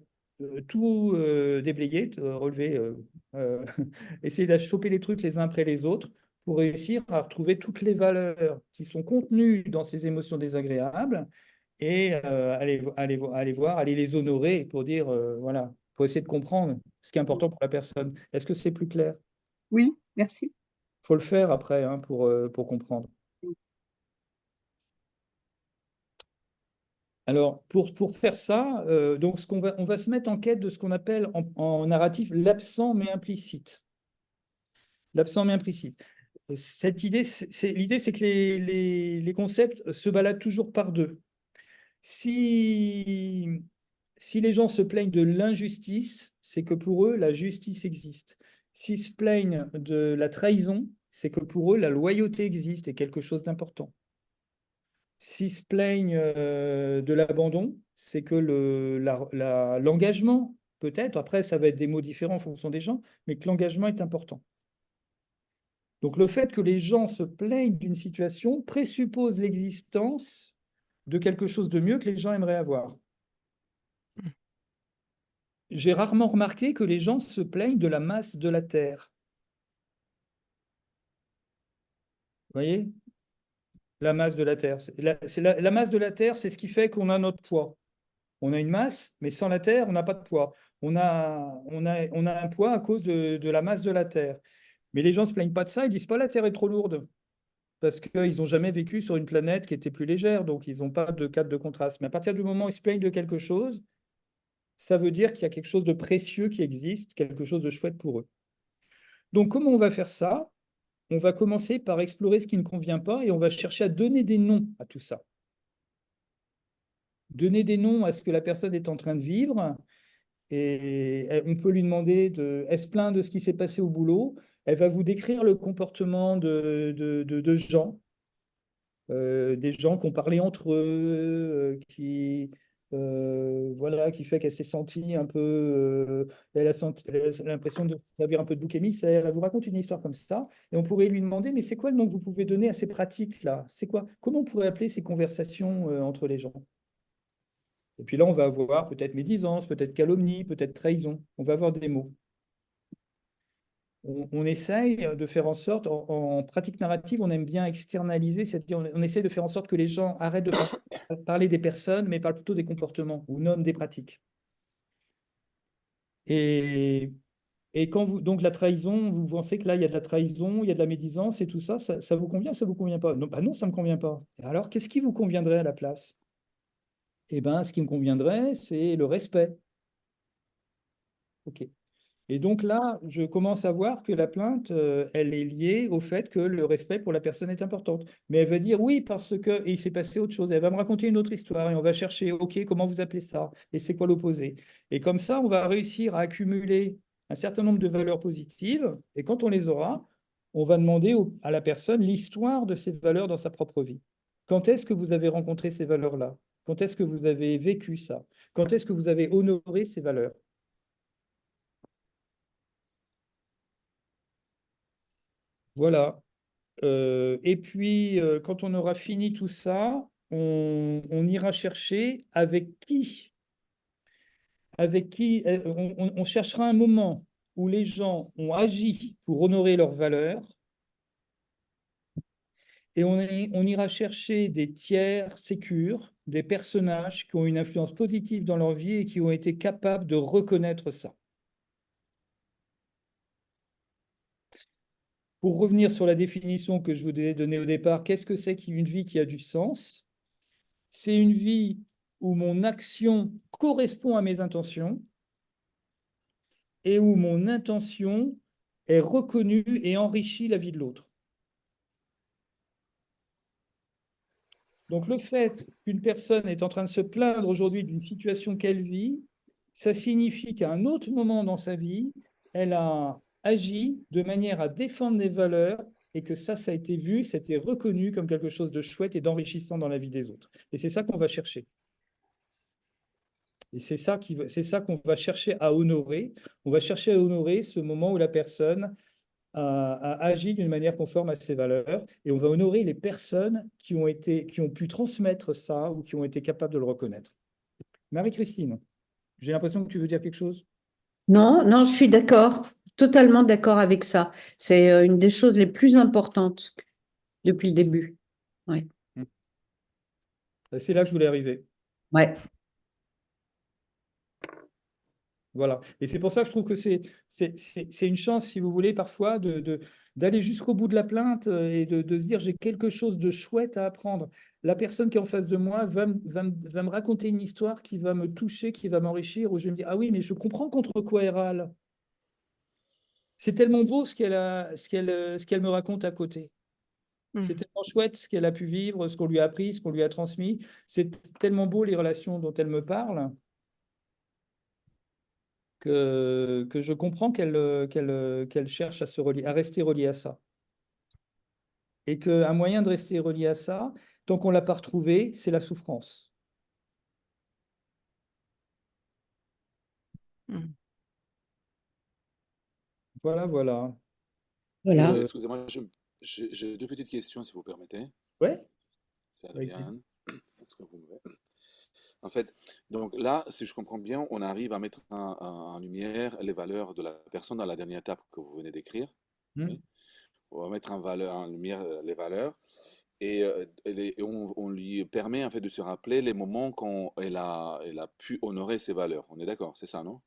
tout déblayer, relever, essayer de choper les trucs les uns après les autres pour réussir à retrouver toutes les valeurs qui sont contenues dans ces émotions désagréables et aller voir, aller les honorer pour dire, voilà, pour essayer de comprendre ce qui est important pour la personne. Est-ce que c'est plus clair? Oui, merci. Il faut le faire après hein, pour comprendre. Alors, pour faire ça, donc on va se mettre en quête de ce qu'on appelle en narratif l'absent mais implicite. L'absent mais implicite. Cette idée, l'idée, c'est que les concepts se baladent toujours par deux. Si les gens se plaignent de l'injustice, c'est que pour eux, la justice existe. S'ils se plaignent de la trahison, c'est que pour eux, la loyauté existe et quelque chose d'important. S'ils se plaignent de l'abandon, c'est que l'engagement, peut-être, après ça va être des mots différents en fonction des gens, mais que l'engagement est important. Donc le fait que les gens se plaignent d'une situation présuppose l'existence de quelque chose de mieux que les gens aimeraient avoir. J'ai rarement remarqué que les gens se plaignent de la masse de la Terre. Vous voyez? La masse de la Terre. La masse de la Terre, c'est ce qui fait qu'on a notre poids. On a une masse, mais sans la Terre, on n'a pas de poids. On a un poids à cause de la masse de la Terre. Mais les gens ne se plaignent pas de ça, ils disent pas la Terre est trop lourde. Parce qu'ils n'ont jamais vécu sur une planète qui était plus légère, donc ils n'ont pas de cadre de contraste. Mais à partir du moment où ils se plaignent de quelque chose, ça veut dire qu'il y a quelque chose de précieux qui existe, quelque chose de chouette pour eux. Donc comment on va faire ça? On va commencer par explorer ce qui ne convient pas et on va chercher à donner des noms à tout ça. Donner des noms à ce que la personne est en train de vivre. Et on peut lui demander elle se plaint de ce qui s'est passé au boulot. Elle va vous décrire le comportement de gens, des gens qui ont parlé entre eux, voilà, qui fait qu'elle s'est sentie un peu, elle a l'impression de servir un peu de bouc émissaire. Elle vous raconte une histoire comme ça, et on pourrait lui demander, mais c'est quoi le nom que vous pouvez donner à ces pratiques-là? C'est quoi? Comment on pourrait appeler ces conversations entre les gens? Et puis là, on va avoir peut-être médisance, peut-être calomnie, peut-être trahison. On va avoir des mots. On essaye de faire en sorte, en pratique narrative, on aime bien externaliser, c'est-à-dire on essaye de faire en sorte que les gens arrêtent de parler des personnes, mais parlent plutôt des comportements ou nomment des pratiques. Et quand donc la trahison, vous pensez que là, il y a de la trahison, il y a de la médisance et tout ça, ça vous convient, ça ne vous convient pas? Non, bah non, ça ne me convient pas. Alors, qu'est-ce qui vous conviendrait à la place? Eh bien, ce qui me conviendrait, c'est le respect. OK. Et donc là, je commence à voir que la plainte, elle est liée au fait que le respect pour la personne est important. Mais elle va dire oui parce que et il s'est passé autre chose. Elle va me raconter une autre histoire et on va chercher, OK, comment vous appelez ça? Et c'est quoi l'opposé? Et comme ça, on va réussir à accumuler un certain nombre de valeurs positives. Et quand on les aura, on va demander à la personne l'histoire de ces valeurs dans sa propre vie. Quand est-ce que vous avez rencontré ces valeurs-là? Quand est-ce que vous avez vécu ça? Quand est-ce que vous avez honoré ces valeurs? Voilà. Et puis, quand on aura fini tout ça, on ira chercher avec qui on cherchera un moment où les gens ont agi pour honorer leurs valeurs et on ira chercher des tiers sécures, des personnages qui ont une influence positive dans leur vie et qui ont été capables de reconnaître ça. Pour revenir sur la définition que je vous ai donnée au départ, qu'est-ce que c'est qu'une vie qui a du sens? C'est une vie où mon action correspond à mes intentions et où mon intention est reconnue et enrichit la vie de l'autre. Donc le fait qu'une personne est en train de se plaindre aujourd'hui d'une situation qu'elle vit, ça signifie qu'à un autre moment dans sa vie, elle a agi de manière à défendre des valeurs et que ça a été vu, c'était reconnu comme quelque chose de chouette et d'enrichissant dans la vie des autres. Et c'est ça qu'on va chercher. Et c'est ça qu'on va chercher à honorer. On va chercher à honorer ce moment où la personne a agi d'une manière conforme à ses valeurs, et on va honorer les personnes qui ont pu transmettre ça ou qui ont été capables de le reconnaître. Marie-Christine, j'ai l'impression que tu veux dire quelque chose. Non, non, je suis d'accord, totalement d'accord avec ça. C'est une des choses les plus importantes depuis le début. Ouais. C'est là que je voulais arriver. Ouais. Voilà. Et c'est pour ça que je trouve que c'est une chance, si vous voulez, parfois, d'aller jusqu'au bout de la plainte et de se dire j'ai quelque chose de chouette à apprendre. La personne qui est en face de moi va me raconter une histoire qui va me toucher, qui va m'enrichir, où je vais me dire ah oui, mais je comprends contre quoi elle râle. C'est tellement beau ce qu'elle me raconte à côté. C'est tellement chouette ce qu'elle a pu vivre, ce qu'on lui a appris, ce qu'on lui a transmis. C'est tellement beau les relations dont elle me parle. Que je comprends qu'elle cherche à rester reliée à ça. Et qu'un moyen de rester relié à ça, tant qu'on ne l'a pas retrouvé, c'est la souffrance. Voilà, voilà. Voilà. Excusez-moi, j'ai deux petites questions, si vous permettez. Ouais, C'est avec plaisir. Adriane. Est-ce que vous me- En fait, donc là, si je comprends bien, on arrive à mettre en lumière les valeurs de la personne dans la dernière étape que vous venez d'écrire. Hmm. Oui. On va mettre en lumière les valeurs et on lui permet en fait de se rappeler les moments quand elle a pu honorer ses valeurs. On est d'accord, c'est ça, non?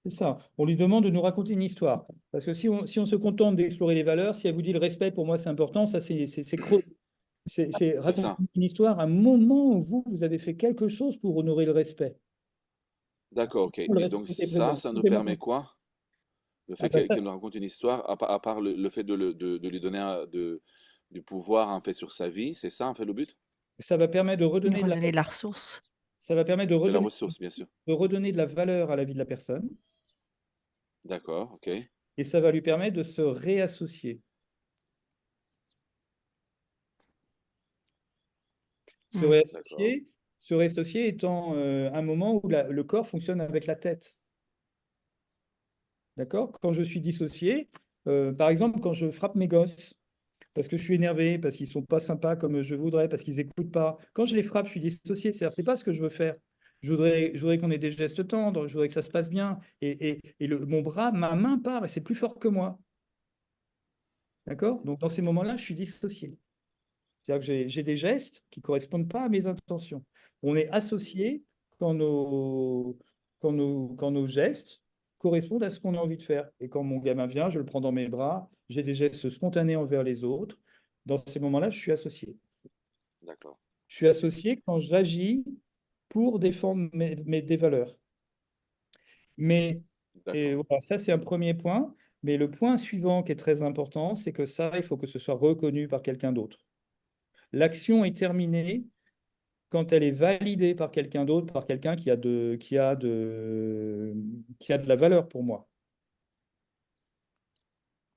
C'est ça. On lui demande de nous raconter une histoire. Parce que si on se contente d'explorer les valeurs, si elle vous dit le respect, pour moi, c'est important, ça, c'est creux. C'est C'est raconter ça. une histoire, un moment où vous avez fait quelque chose pour honorer le respect. D'accord, ok. Le Et donc respect était présent. ça nous Complément. permet quoi? Le Ah fait ben ça, qu'elle nous raconte une histoire, à part le fait de lui donner du pouvoir en fait sur sa vie, c'est ça en fait le but? ça va permettre de Et redonner de la, redonner de la ressource. ça va permettre De la ressource, bien sûr. de redonner de la valeur à la vie de la personne, D'accord, ok. et ça va lui permettre de se réassocier. Se Mm. D'accord. réassocier, se réassocier étant un moment où le corps fonctionne avec la tête. D'accord? Quand je suis dissocié, par exemple, quand je frappe mes gosses, parce que je suis énervé, parce qu'ils ne sont pas sympas comme je voudrais, parce qu'ils n'écoutent pas, quand je les frappe, je suis dissocié. C'est-à-dire, c'est pas ce que je veux faire. Je voudrais qu'on ait des gestes tendres, je voudrais que ça se passe bien. Et mon bras, ma main part, et c'est plus fort que moi. D'accord? Donc, dans ces moments-là, je suis dissocié. C'est-à-dire que j'ai des gestes qui ne correspondent pas à mes intentions. On est associé quand quand nos gestes correspondent à ce qu'on a envie de faire. Et quand mon gamin vient, je le prends dans mes bras, j'ai des gestes spontanés envers les autres. Dans ces moments-là, je suis associé. D'accord. Je suis associé quand j'agis pour défendre des valeurs. Mais, et D'accord. voilà, ça, c'est un premier point. Mais le point suivant qui est très important, c'est que ça, il faut que ce soit reconnu par quelqu'un d'autre. L'action est terminée quand elle est validée par quelqu'un d'autre, par quelqu'un qui a de la valeur pour moi.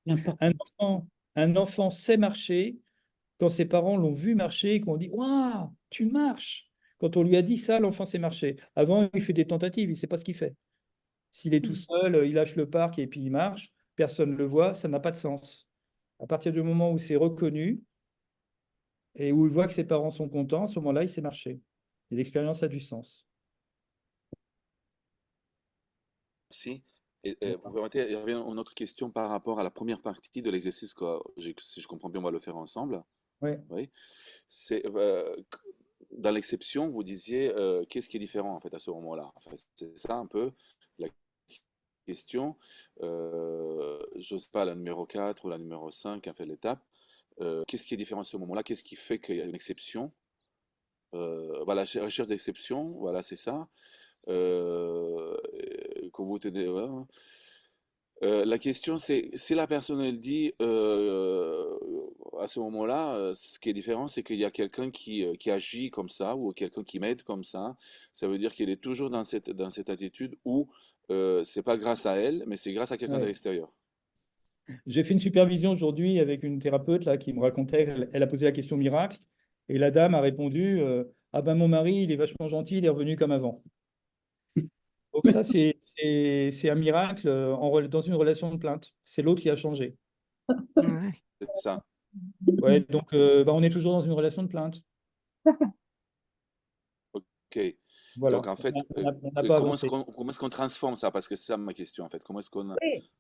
L'important. Un un enfant sait marcher quand ses parents l'ont vu marcher et qu'on dit waouh, tu marches. Quand on lui a dit ça, l'enfant sait marcher. Avant, il fait des tentatives, il ne sait pas ce qu'il fait. S'il est tout seul, il lâche le parc et puis il marche, personne ne le voit, ça n'a pas de sens. À partir du moment où c'est reconnu et où il voit que ses parents sont contents, à ce moment-là, il sait marcher. Et l'expérience a du sens. Si. Et vous permettez, il y avait une autre question par rapport à la première partie de l'exercice si je comprends bien, on va le faire ensemble. Ouais. Oui. C'est dans l'exception, vous disiez qu'est-ce qui est différent en fait à ce moment-là. En fait, c'est ça un peu la question. Je sais pas, la numéro 4 ou la numéro 5 a fait l'étape. Qu'est-ce qui est différent à ce moment-là? Qu'est-ce qui fait qu'il y a une exception? Voilà, recherche d'exception, voilà, c'est ça. Que vous tenez, ouais. La question, c'est si la personne, elle dit à ce moment-là, ce qui est différent, c'est qu'il y a quelqu'un qui agit comme ça ou quelqu'un qui m'aide comme ça veut dire qu'elle est toujours dans cette attitude où c'est pas grâce à elle, mais c'est grâce à quelqu'un de Ouais. l'extérieur. J'ai fait une supervision aujourd'hui avec une thérapeute là, qui me racontait, elle a posé la question miracle, et la dame a répondu ah ben mon mari, il est vachement gentil, il est revenu comme avant. Donc ça, c'est un miracle dans une relation de plainte. C'est l'autre qui a changé. Ouais. C'est ça. Ouais, donc on est toujours dans une relation de plainte. Ok. Voilà. Donc en fait, On n'a pas avancé. comment est-ce qu'on transforme ça? Parce que c'est ça ma question en fait. Comment est-ce qu'on... Oui.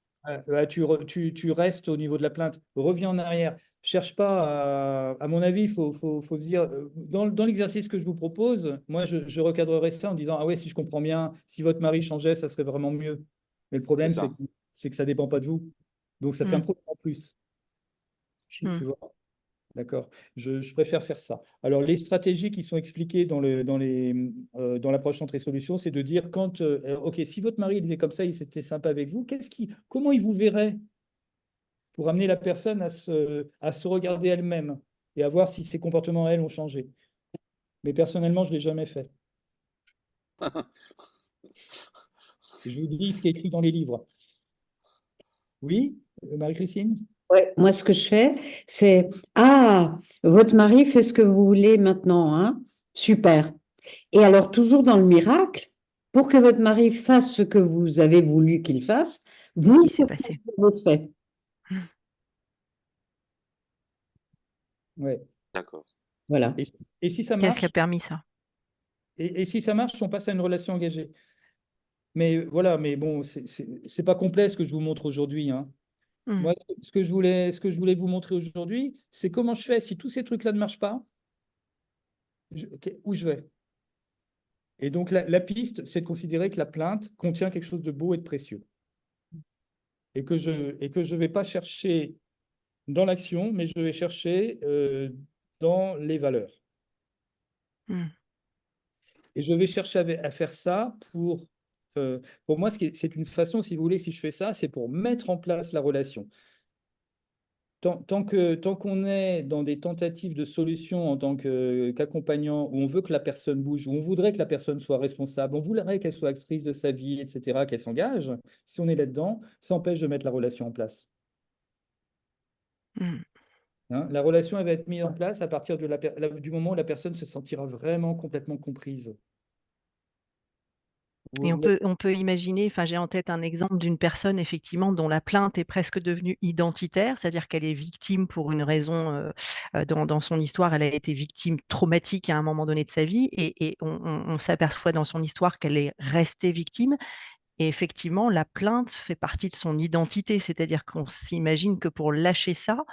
Tu restes au niveau de la plainte. Reviens en arrière. Cherche pas à mon avis, il faut se dire, dans l'exercice que je vous propose, moi, je recadrerais ça en disant, ah ouais, si je comprends bien, si votre mari changeait, ça serait vraiment mieux. Mais le C'est problème, ça. c'est que ça dépend pas de vous. Donc, ça fait un Mm. problème en plus. Tu Mm. vois? D'accord. Je préfère faire ça. Alors, les stratégies qui sont expliquées dans l'approche centrée solution, c'est de dire OK, si votre mari il était comme ça, il s'était sympa avec vous, comment il vous verrait pour amener la personne à se regarder elle-même et à voir si ses comportements, elles, ont changé. Mais personnellement, je ne l'ai jamais fait. Je vous dis ce qui est écrit dans les livres. Oui, Marie-Christine? Ouais, moi, ce que je fais, c'est ah, votre mari fait ce que vous voulez maintenant, hein? Super. Et alors, toujours dans le miracle, pour que votre mari fasse ce que vous avez voulu qu'il fasse, Qu'est-ce vous, qui s'est qu'est-ce que passé? vous avez fait? Ouais. D'accord. Voilà. Et si ça Qu'est-ce qui a marche, permis ça? et si ça marche, on passe à une relation engagée. Mais voilà, mais bon, c'est pas complet ce que je vous montre aujourd'hui, hein. Mm. Moi, ce que je voulais vous montrer aujourd'hui, c'est comment je fais si tous ces trucs-là ne marchent pas, où je vais. Et donc, la piste, c'est de considérer que la plainte contient quelque chose de beau et de précieux. Et que je vais pas chercher dans l'action, mais je vais chercher dans les valeurs. Mm. Et je vais chercher à faire ça pour moi, c'est une façon, si vous voulez, si je fais ça, c'est pour mettre en place la relation. Tant qu'on est dans des tentatives de solution en tant qu'accompagnant, où on veut que la personne bouge, où on voudrait que la personne soit responsable, on voudrait qu'elle soit actrice de sa vie, etc., qu'elle s'engage, si on est là-dedans, ça empêche de mettre la relation en place. Mm. Hein, la relation, elle va être mise en place à partir du moment où la personne se sentira vraiment complètement comprise. Et on peut imaginer, enfin, j'ai en tête un exemple d'une personne effectivement dont la plainte est presque devenue identitaire, c'est-à-dire qu'elle est victime pour une raison, dans son histoire, elle a été victime traumatique à un moment donné de sa vie et on s'aperçoit dans son histoire qu'elle est restée victime. Et effectivement, la plainte fait partie de son identité, c'est-à-dire qu'on s'imagine que pour lâcher ça,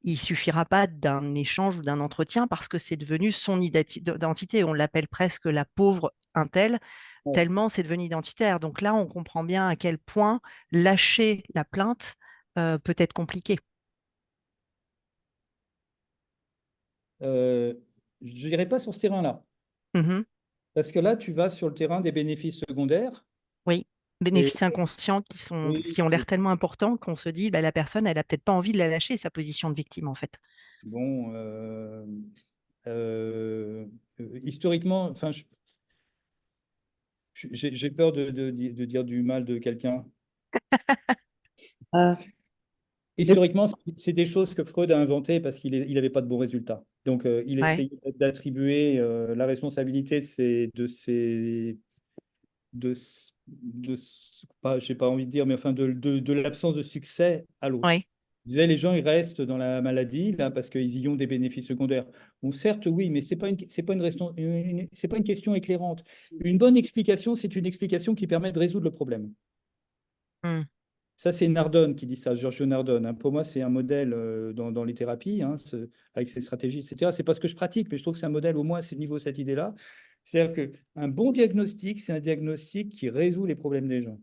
il suffira pas d'un échange ou d'un entretien parce que c'est devenu son identité. On l'appelle presque la pauvre untel, Ouais. tellement c'est devenu identitaire. Donc là, on comprend bien à quel point lâcher la plainte peut être compliqué. Je n'irai pas sur ce terrain-là, Mhm. parce que là, tu vas sur le terrain des bénéfices secondaires. Oui, Et bénéfices inconscients oui, qui ont l'air tellement importants qu'on se dit, bah, la personne, elle a peut-être pas envie de la lâcher, sa position de victime, en fait. bon, historiquement, enfin, j'ai peur de dire du mal de quelqu'un. Ah, Historiquement, c'est des choses que Freud a inventées parce qu'il n'avait pas de bons résultats. Donc, il Ouais. essayait d'attribuer la responsabilité pas, j'ai pas envie de dire, mais enfin de l'absence de succès à l'autre. Ouais. Il disait les gens ils restent dans la maladie là parce qu'ils y ont des bénéfices secondaires. Bon, certes oui, mais c'est pas une question éclairante. Une bonne explication, c'est une explication qui permet de résoudre le problème. Mm. Ça, c'est Nardone qui dit ça, Giorgio Nardone, hein. Pour moi, c'est un modèle dans les thérapies, hein, avec ses stratégies, etc. C'est pas ce que je pratique, mais je trouve que c'est un modèle, au moins, à ce niveau, cette idée-là. C'est-à-dire qu'un bon diagnostic, c'est un diagnostic qui résout les problèmes des gens.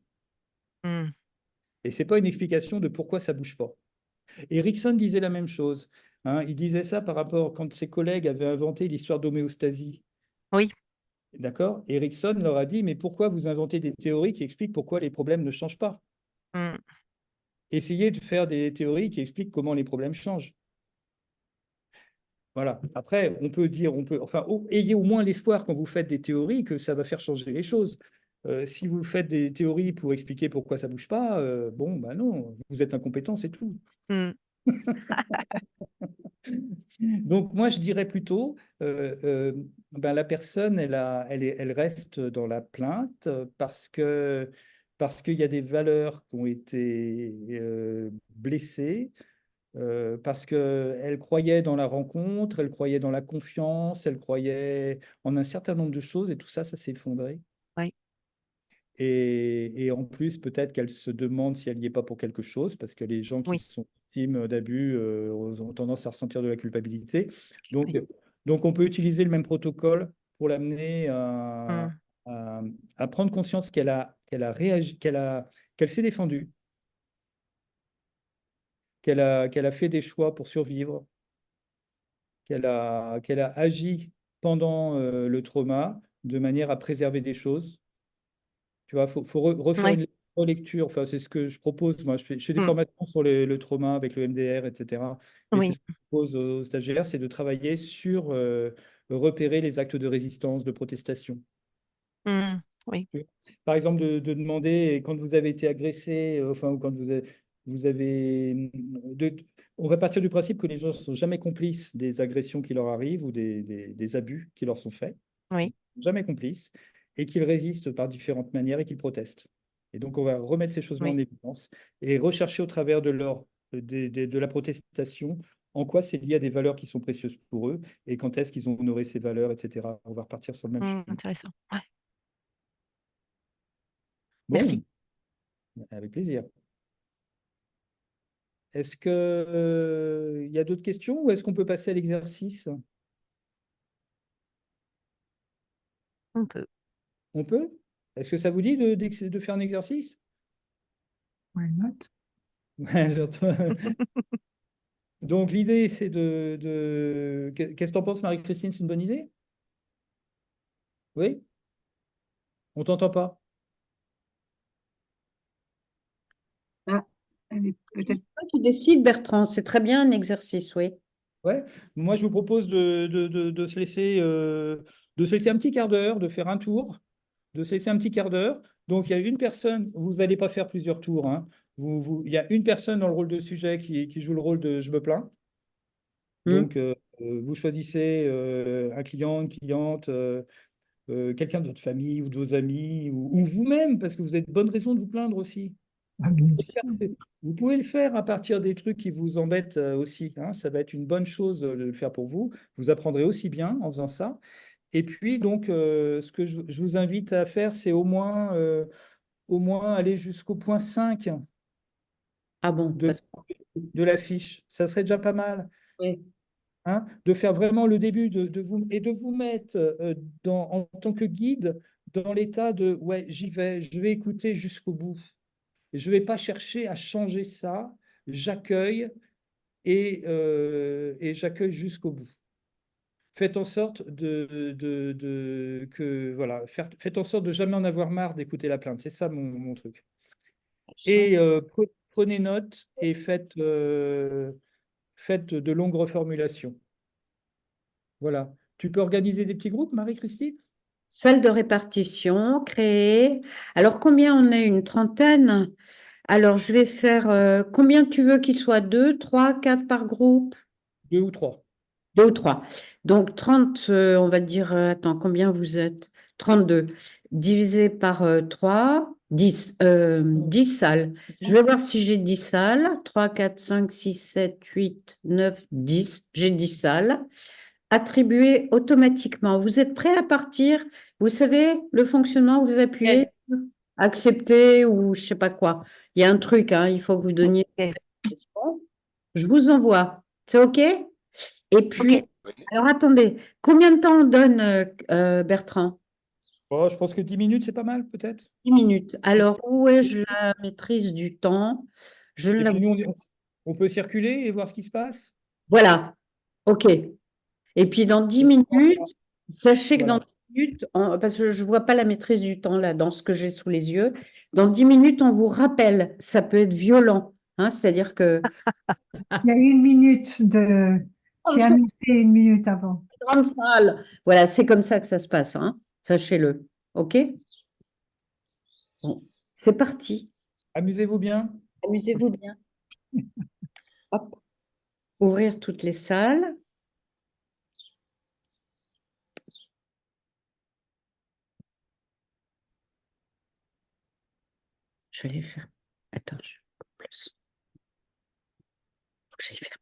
Mm. Et c'est pas une explication de pourquoi ça bouge pas. Erickson disait la même chose, hein. Il disait ça par rapport quand ses collègues avaient inventé l'histoire d'homéostasie. Oui. D'accord? Erickson leur a dit, mais pourquoi vous inventez des théories qui expliquent pourquoi les problèmes ne changent pas? Mm. essayez de faire des théories qui expliquent comment les problèmes changent. Voilà. Après, on peut dire, ayez au moins l'espoir quand vous faites des théories que ça va faire changer les choses. Si vous faites des théories pour expliquer pourquoi ça bouge pas, bon, bah non, vous êtes incompétent, c'est tout. Mm. Donc, moi, je dirais plutôt, ben, la personne, elle reste dans la plainte parce qu'il y a des valeurs qui ont été blessées, parce qu'elle croyait dans la rencontre, elle croyait dans la confiance, elle croyait en un certain nombre de choses, et tout ça, ça s'est effondré. Oui. Et en plus, peut-être qu'elle se demande si elle n'y est pas pour quelque chose, parce que les gens qui Oui. sont victimes d'abus ont tendance à ressentir de la culpabilité. Donc, Oui. donc, on peut utiliser le même protocole pour l'amener Mm. à prendre conscience qu'elle a réagi, qu'elle s'est défendue, qu'elle a fait des choix pour survivre, qu'elle a agi pendant le trauma de manière à préserver des choses. Tu vois, faut refaire Ouais. une relecture. Enfin, c'est ce que je propose. Moi, je fais des Mm. formations sur le trauma avec le MDR, etc. Et c'est Oui. ce que je propose aux stagiaires, c'est de travailler sur repérer les actes de résistance, de protestation. Mm. Oui. Par exemple, de demander quand vous avez été agressé, enfin, ou quand vous avez on va partir du principe que les gens ne sont jamais complices des agressions qui leur arrivent ou des abus qui leur sont faits. Oui. Jamais complices, et qu'ils résistent par différentes manières et qu'ils protestent. Et donc, on va remettre ces choses-là en Oui. évidence et rechercher au travers de la protestation en quoi c'est lié à des valeurs qui sont précieuses pour eux et quand est-ce qu'ils ont honoré ces valeurs, etc. On va repartir sur le même chemin. Intéressant. Ouais. Bon, Merci. avec plaisir. Est-ce que, il y a d'autres questions ou est-ce qu'on peut passer à l'exercice? On peut. On peut? Est-ce que ça vous dit de faire un exercice? Why not? Ouais, donc, l'idée, c'est Qu'est-ce que tu en penses, Marie-Christine? C'est une bonne idée? Oui? On t'entend pas? Ah, elle est C'est peut-être. toi qui décides, Bertrand. C'est très bien un exercice, oui. Ouais. Moi, je vous propose de se laisser un petit quart d'heure, de faire un tour, de se laisser un petit quart d'heure. Donc, il y a une personne, vous n'allez pas faire plusieurs tours, hein. Il y a une personne dans le rôle de sujet qui joue le rôle de je me plains. Donc, vous choisissez un client, une cliente, quelqu'un de votre famille ou de vos amis, ou vous-même, parce que vous avez de bonnes raisons de vous plaindre aussi. Ah, bien sûr. Vous pouvez le faire à partir des trucs qui vous embêtent aussi, hein. Ça va être une bonne chose de le faire pour vous. Vous apprendrez aussi bien en faisant ça. Et puis, donc, ce que je vous invite à faire, c'est au moins aller jusqu'au point 5 Ah bon, de, parce de la fiche. Ça serait déjà pas mal. que Hein, de faire vraiment le début de vous mettre en tant que guide dans l'état de ouais, j'y vais, je vais écouter jusqu'au bout. Je ne vais pas chercher à changer ça, j'accueille et j'accueille jusqu'au bout. Faites en sorte faites en sorte de jamais en avoir marre d'écouter la plainte. C'est ça mon truc. Et prenez note et faites de longues reformulations. Voilà. Tu peux organiser des petits groupes, Marie-Christine? salle de répartition créée. Alors, combien on est? Une trentaine? Alors, je vais faire combien tu veux qu'il soit? Deux, trois, quatre par groupe? 2 ou 3. Deux ou trois. Donc, 30, on va dire, attends, combien vous êtes? 32. Divisé par 3, 10. 10 salles. Je vais voir si j'ai 10 salles. 3, 4, 5, 6, 7, 8, 9, 10. J'ai 10 salles. Attribuées automatiquement. Vous êtes prêts à partir? Vous savez le fonctionnement, vous appuyez, Yes. accepter ou je sais pas quoi. Il y a un truc, hein, il faut que vous donniez. Ok. Je vous envoie. C'est OK? Et puis, Ok. alors attendez, combien de temps on donne, Bertrand? Oh, je pense que 10 minutes, c'est pas mal, peut-être. 10 minutes. Alors, où ai-je la maîtrise du temps? Je ne Et la puis nous, on peut circuler et voir ce qui se passe. Voilà. OK. Et puis, dans 10 minutes, sachez que dans Voilà. 10 minutes, parce que je ne vois pas la maîtrise du temps là, dans ce que j'ai sous les yeux, dans 10 minutes, on vous rappelle, ça peut être violent. hein, c'est-à-dire que Il y a 1 minute de. J'ai annoncé 1 minute avant. grande salle, voilà, c'est comme ça que ça se passe, hein, sachez-le. OK? Bon, c'est parti. Amusez-vous bien. Amusez-vous bien. Hop. Ouvrir toutes les salles. Je vais les faire. Attends, je plus. Faut que j'aille faire.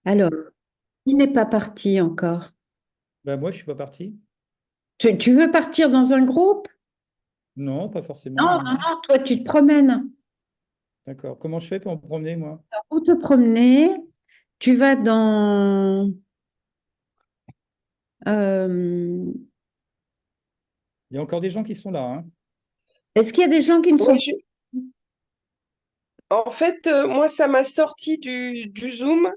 Alors, qui n'est pas parti encore? Ben, moi, je suis pas parti. Tu veux partir dans un groupe? Non, pas forcément. Non, non, non, toi, tu te promènes. D'accord. Comment je fais pour me promener, moi? Pour te promener, tu vas dans... Il y a encore des gens qui sont là, hein. Est-ce qu'il y a des gens qui ne sont Oui, en fait, moi, ça m'a sorti du Zoom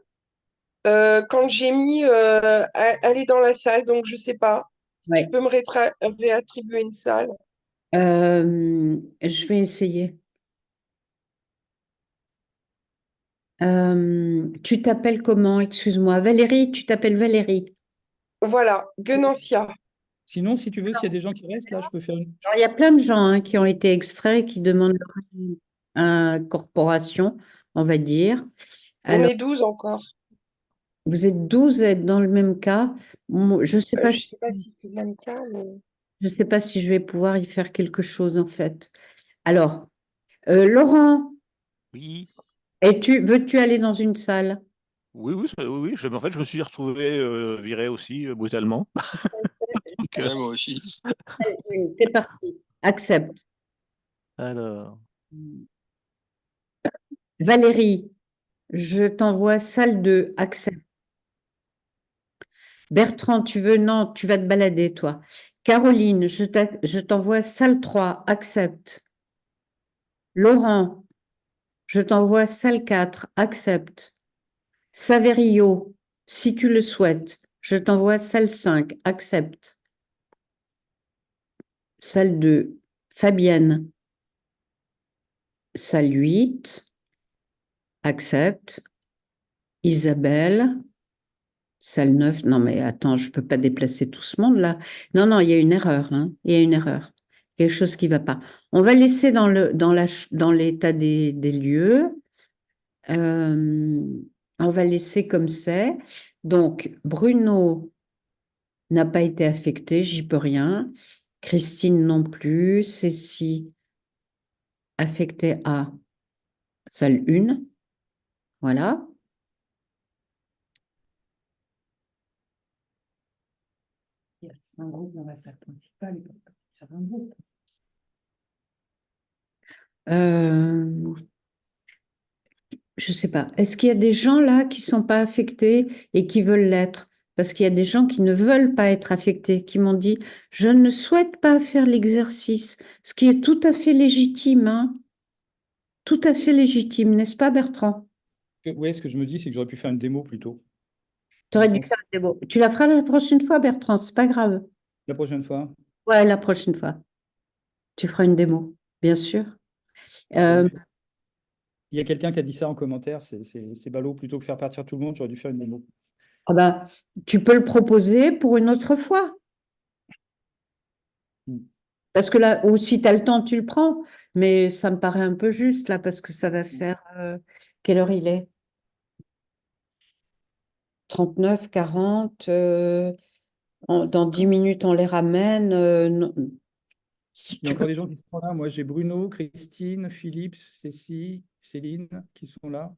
quand j'ai mis aller dans la salle, donc je sais pas. Si tu Ouais. peux me réattribuer une salle. Je vais essayer. Tu t'appelles comment? Excuse-moi. Valérie, tu t'appelles Valérie. Voilà, Guenancia. Sinon, si tu veux, s'il y a des gens qui restent là, je peux faire une. Alors, il y a plein de gens hein, qui ont été extraits, qui demandent leur incorporation, on va dire. On Alors, est 12 encore. vous êtes 12 à être dans le même cas. Je ne sais pas Je sais pas si c'est le même cas, mais... je sais pas si je vais pouvoir y faire quelque chose, en fait. Alors, Laurent, Oui, veux-tu aller dans une salle? oui, oui, oui, oui. En fait, je me suis retrouvé viré aussi brutalement. Donc, Ouais, moi aussi. C'est parti. Accepte. alors, Valérie, je t'envoie salle 2. Accepte. Bertrand, tu veux? Non, tu vas te balader, toi. Caroline, je t'envoie salle 3. Accepte. Laurent, je t'envoie salle 4. Accepte. Saverio, si tu le souhaites, je t'envoie salle 5. Accepte. Salle 2. Fabienne, salle 8. Accepte. Isabelle, salle 9. Non, mais attends, je ne peux pas déplacer tout ce monde là. Non, non, il y a une erreur. Hein. Il y a une erreur. Quelque chose qui ne va pas. On va laisser dans l'état des lieux. On va laisser comme c'est. Donc, Bruno n'a pas été affecté, j'y peux rien. Christine non plus. Cécile affectée à salle 1. Voilà. C'est un groupe dans la salle principale. Il peut pas faire un groupe. Je ne sais pas. Est-ce qu'il y a des gens là qui ne sont pas affectés et qui veulent l'être? Parce qu'il y a des gens qui ne veulent pas être affectés, qui m'ont dit, je ne souhaite pas faire l'exercice, ce qui est tout à fait légitime, hein. Tout à fait légitime, n'est-ce pas, Bertrand? Oui, ce que je me dis, c'est que j'aurais pu faire une démo plutôt. Tu aurais dû faire une démo. Tu la feras la prochaine fois, Bertrand, c'est pas grave. La prochaine fois. Ouais, la prochaine fois. Tu feras une démo, bien sûr. Il y a quelqu'un qui a dit ça en commentaire, c'est ballot, plutôt que faire partir tout le monde, j'aurais dû faire une démo. Ah ben, tu peux le proposer pour une autre fois. Parce que là, ou si tu as le temps, tu le prends. Mais ça me paraît un peu juste là, parce que ça va faire. Quelle heure il est? 39, 40. Dans 10 minutes, on les ramène. Il y a encore des gens qui sont là. Moi, j'ai Bruno, Christine, Philippe, Cécile, Céline qui sont là.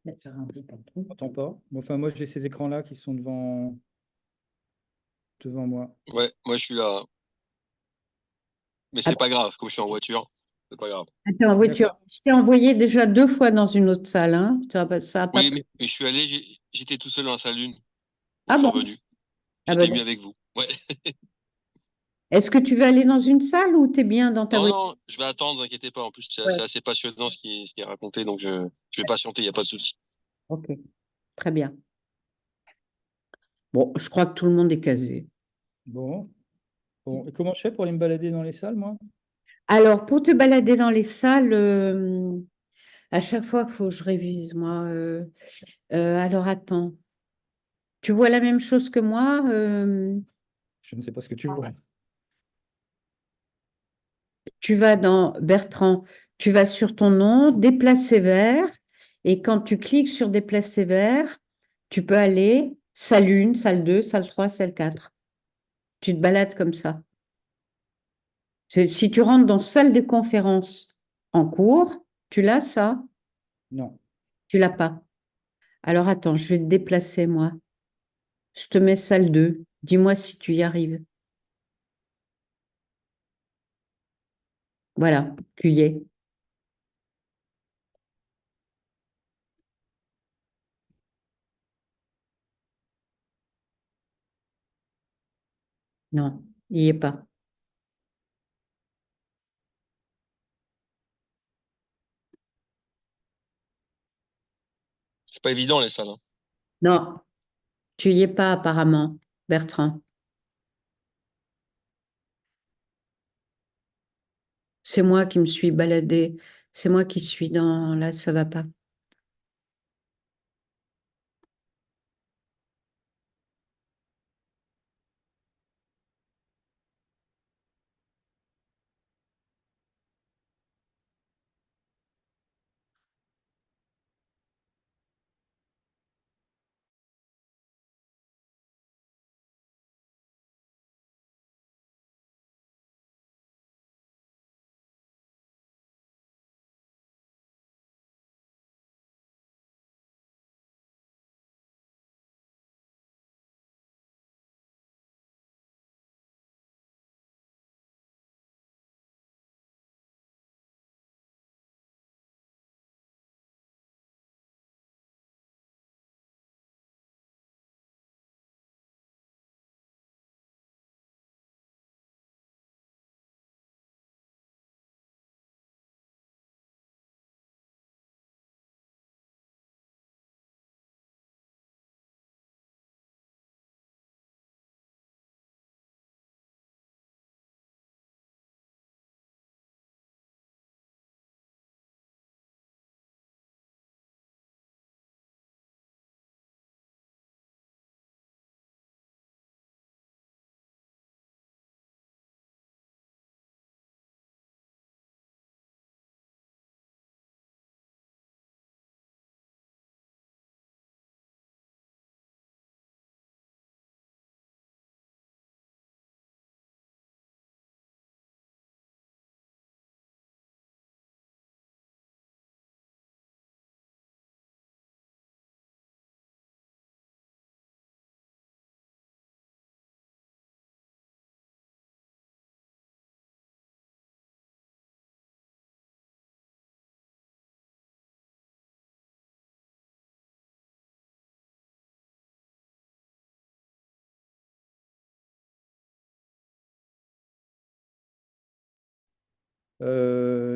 On n'entend pas. Bon, enfin, moi, j'ai ces écrans-là qui sont devant moi. Ouais, moi je suis là. Mais c'est pas grave, comme je suis en voiture. c'est pas grave. T'es en voiture. D'accord. Je t'ai envoyé déjà 2 fois dans une autre salle, hein. Ça a pas Oui, pris. mais je suis allé, j'étais tout seul dans la salle 1. Ah Je suis bon? revenu. Ah bah, J'étais mieux avec vous. Ouais. est-ce que tu veux aller dans une salle ou t'es bien dans ta Non, voiture? non, je vais attendre, ne vous inquiétez pas. En plus, Ouais. c'est assez passionnant ce qui est raconté, donc je vais patienter, il n'y a pas de souci. Ok, très bien. Bon, je crois que tout le monde est casé. Bon. Bon. Et comment je fais pour aller me balader dans les salles, moi? Alors, pour te balader dans les salles, à chaque fois qu'il faut que je révise, moi. Alors, attends. Tu vois la même chose que moi? Je ne sais pas ce que tu vois. Tu vas dans Bertrand, tu vas sur ton nom, déplacer vers, et quand tu cliques sur déplacer vers, tu peux aller salle 1, salle 2, salle 3, salle 4. Tu te balades comme ça. Si tu rentres dans salle de conférence en cours, tu l'as ça? Non. Tu l'as pas. Alors attends, je vais te déplacer moi. Je te mets salle 2. Dis-moi si tu y arrives. Voilà, tu y es. Non, il n'y est pas. C'est pas évident, les salles, hein. Non, tu y es pas apparemment, Bertrand. C'est moi qui me suis baladée. C'est moi qui suis dans... Là, ça va pas.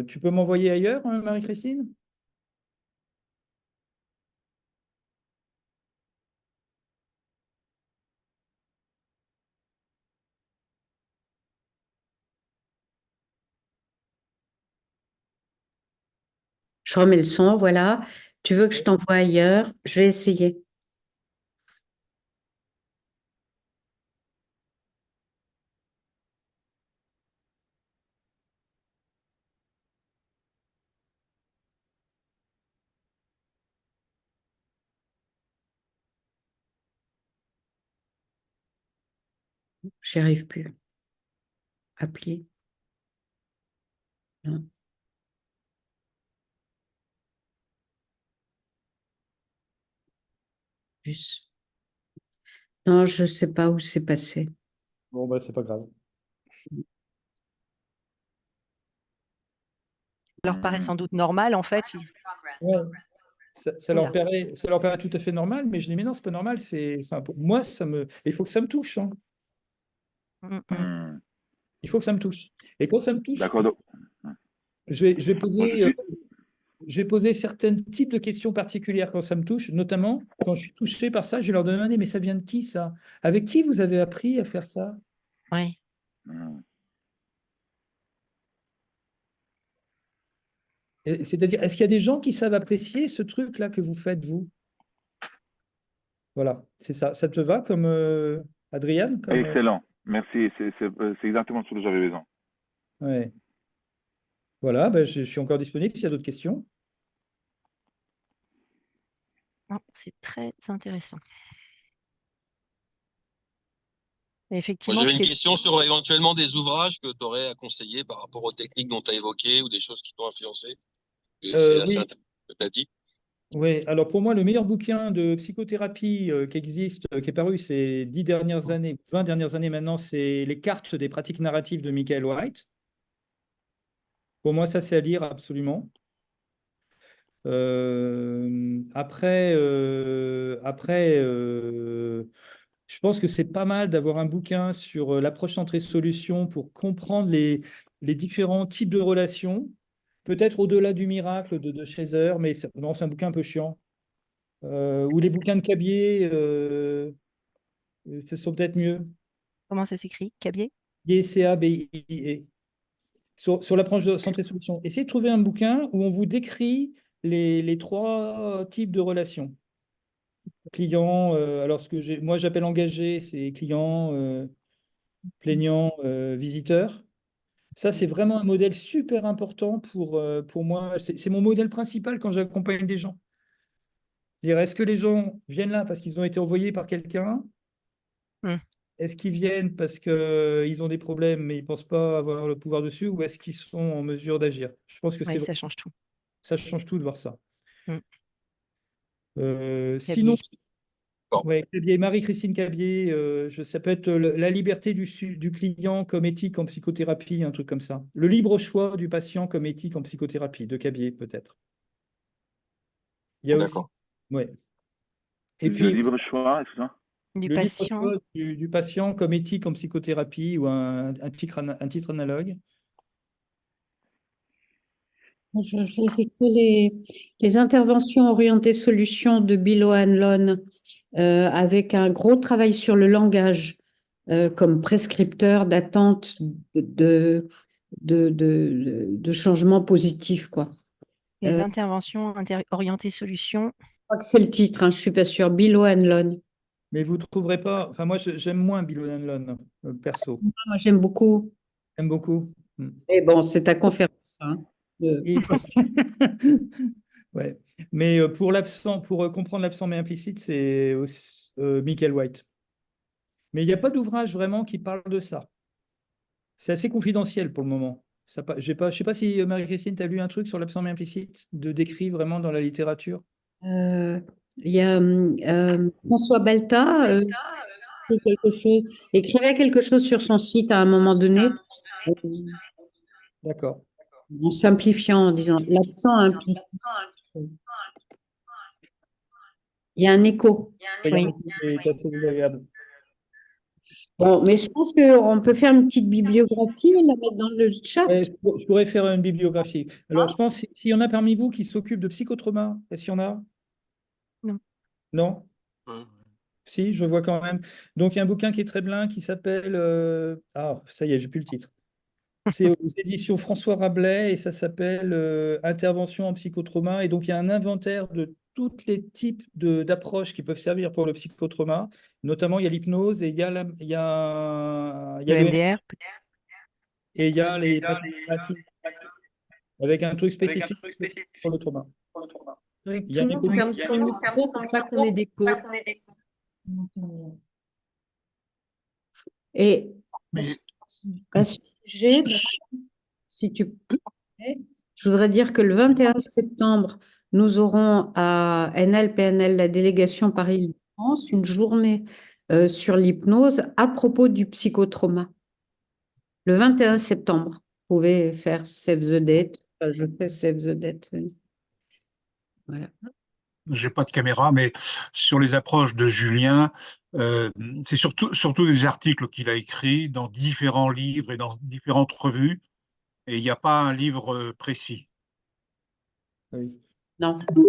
Tu peux m'envoyer ailleurs, Marie-Christine? Je remets le son, voilà. Tu veux que je t'envoie ailleurs? Je vais essayer. J'y arrive plus. Appeler. Non. Plus. Non, je ne sais pas où c'est passé. Bon, bah, c'est pas grave. leur paraît sans doute normal, en fait. Ouais. Ça leur Oula. paraît tout à fait normal, mais je dis, mais non, c'est pas normal. Enfin, pour moi, il faut que ça me touche, hein. Mm, mm. Hmm. Il faut que ça me touche. Et quand ça me touche, D'accord. je vais Moi, poser, je vais poser certains types de questions particulières quand ça me touche, notamment quand je suis touché par ça, je vais leur demander, mais ça vient de qui ça? Avec qui vous avez appris à faire ça? Oui. Hmm. C'est-à-dire, est-ce qu'il y a des gens qui savent apprécier ce truc-là que vous faites, vous? Voilà, c'est ça. Ça te va comme Adriane? Excellent. Merci. C'est exactement ce que j'avais besoin. Ouais. Voilà, ben, je suis encore disponible s'il y a d'autres questions. Non, c'est très intéressant. Et effectivement, Moi, j'avais ce une qui est- question sur éventuellement des ouvrages que tu aurais à conseiller par rapport aux techniques dont tu as évoquées ou des choses qui t'ont influencé. C'est assez Oui. intéressant ce que tu as dit. Oui, alors pour moi, le meilleur bouquin de psychothérapie qui existe, qui est paru ces 10 dernières années, 20 dernières années maintenant, c'est Les cartes des pratiques narratives de Michael White. Pour moi, ça, c'est à lire absolument. Je pense que c'est pas mal d'avoir un bouquin sur l'approche centrée solution pour comprendre les différents types de relations, peut-être au-delà du miracle de Shazer, mais non, c'est un bouquin un peu chiant. Ou les bouquins de Cabier sont peut-être mieux. Comment ça s'écrit? Cabier? CABIE. Sur l'approche centrée solution. Essayez de trouver un bouquin où on vous décrit les trois types de relations. Client, alors moi j'appelle engagé, c'est client, plaignant, visiteur. Ça, c'est vraiment un modèle super important pour moi. C'est mon modèle principal quand j'accompagne des gens. C'est-à-dire, est-ce que les gens viennent là parce qu'ils ont été envoyés par quelqu'un? Hmm. Est-ce qu'ils viennent parce qu'ils ont des problèmes mais ils ne pensent pas avoir le pouvoir dessus, ou est-ce qu'ils sont en mesure d'agir? Je pense que Oui, ça change tout. ça change tout de voir ça. Hmm. Sinon, Cabier. ouais, Cabier, Marie-Christine Cabier, ça peut être la liberté du client comme éthique en psychothérapie, un truc comme ça. Le libre choix du patient comme éthique en psychothérapie, de Cabier, peut-être. Il y a aussi. D'accord. Ouais. Et Le puis, libre choix, excuse-moi. Du le libre patient. choix du patient comme éthique en psychothérapie, ou un titre analogue. J'ajouterais les interventions orientées solutions de Bill O'Hanlon avec un gros travail sur le langage comme prescripteur d'attente de changements positifs, quoi. Les interventions orientées solutions. Je crois que c'est le titre, hein, je ne suis pas sûre. Bill O'Hanlon. Mais vous ne trouverez pas. Enfin, moi, j'aime moins Bill O'Hanlon, perso. Moi, j'aime beaucoup. J'aime beaucoup. Et bon, c'est ta conférence, hein. Et- Ouais. Mais pour comprendre l'absent mais implicite, c'est aussi, Michael White. Mais il n'y a pas d'ouvrage vraiment qui parle de ça. C'est assez confidentiel pour le moment. Je ne sais pas si Marie-Christine, tu as lu un truc sur l'absent mais implicite, de décrit vraiment dans la littérature. Il y a François Balta écrivait quelque chose sur son site à un moment donné, D'accord. en simplifiant, en disant l'absent implicite. Il y a un écho. Oui. C'est assez désagréable. Bon, mais je pense qu'on peut faire une petite bibliographie et la mettre dans le chat. Ouais, je pourrais faire une bibliographie. Alors, je pense s'il y en a parmi vous qui s'occupent de psychotrauma, est-ce qu'il y en a? Non. Non? Si, je vois quand même. Donc, il y a un bouquin qui est très bien qui s'appelle. Ah, ça y est, j'ai plus le titre. C'est aux éditions François Rabelais et ça s'appelle Intervention en psychotrauma. Et donc, il y a un inventaire de tous les types d'approches qui peuvent servir pour le psychotrauma. Notamment, il y a l'hypnose et il y a Le MDR. et il y a les pratiques narratives, avec un truc spécifique pour le trauma. Oui, Il y a tout le un monde ferme son micro pour pas qu'on ait d'écho. Et à ce sujet, si tu peux, je voudrais dire que le 21 septembre, nous aurons à NL-PNL, la délégation Paris-Île-de-France, une journée sur l'hypnose à propos du psychotrauma. Le 21 septembre, vous pouvez faire Save the Date. Je fais Save the Date. Oui. Voilà. J'ai pas de caméra, mais sur les approches de Julien, c'est surtout des articles qu'il a écrits dans différents livres et dans différentes revues, et il n'y a pas un livre précis. Oui. Non. Il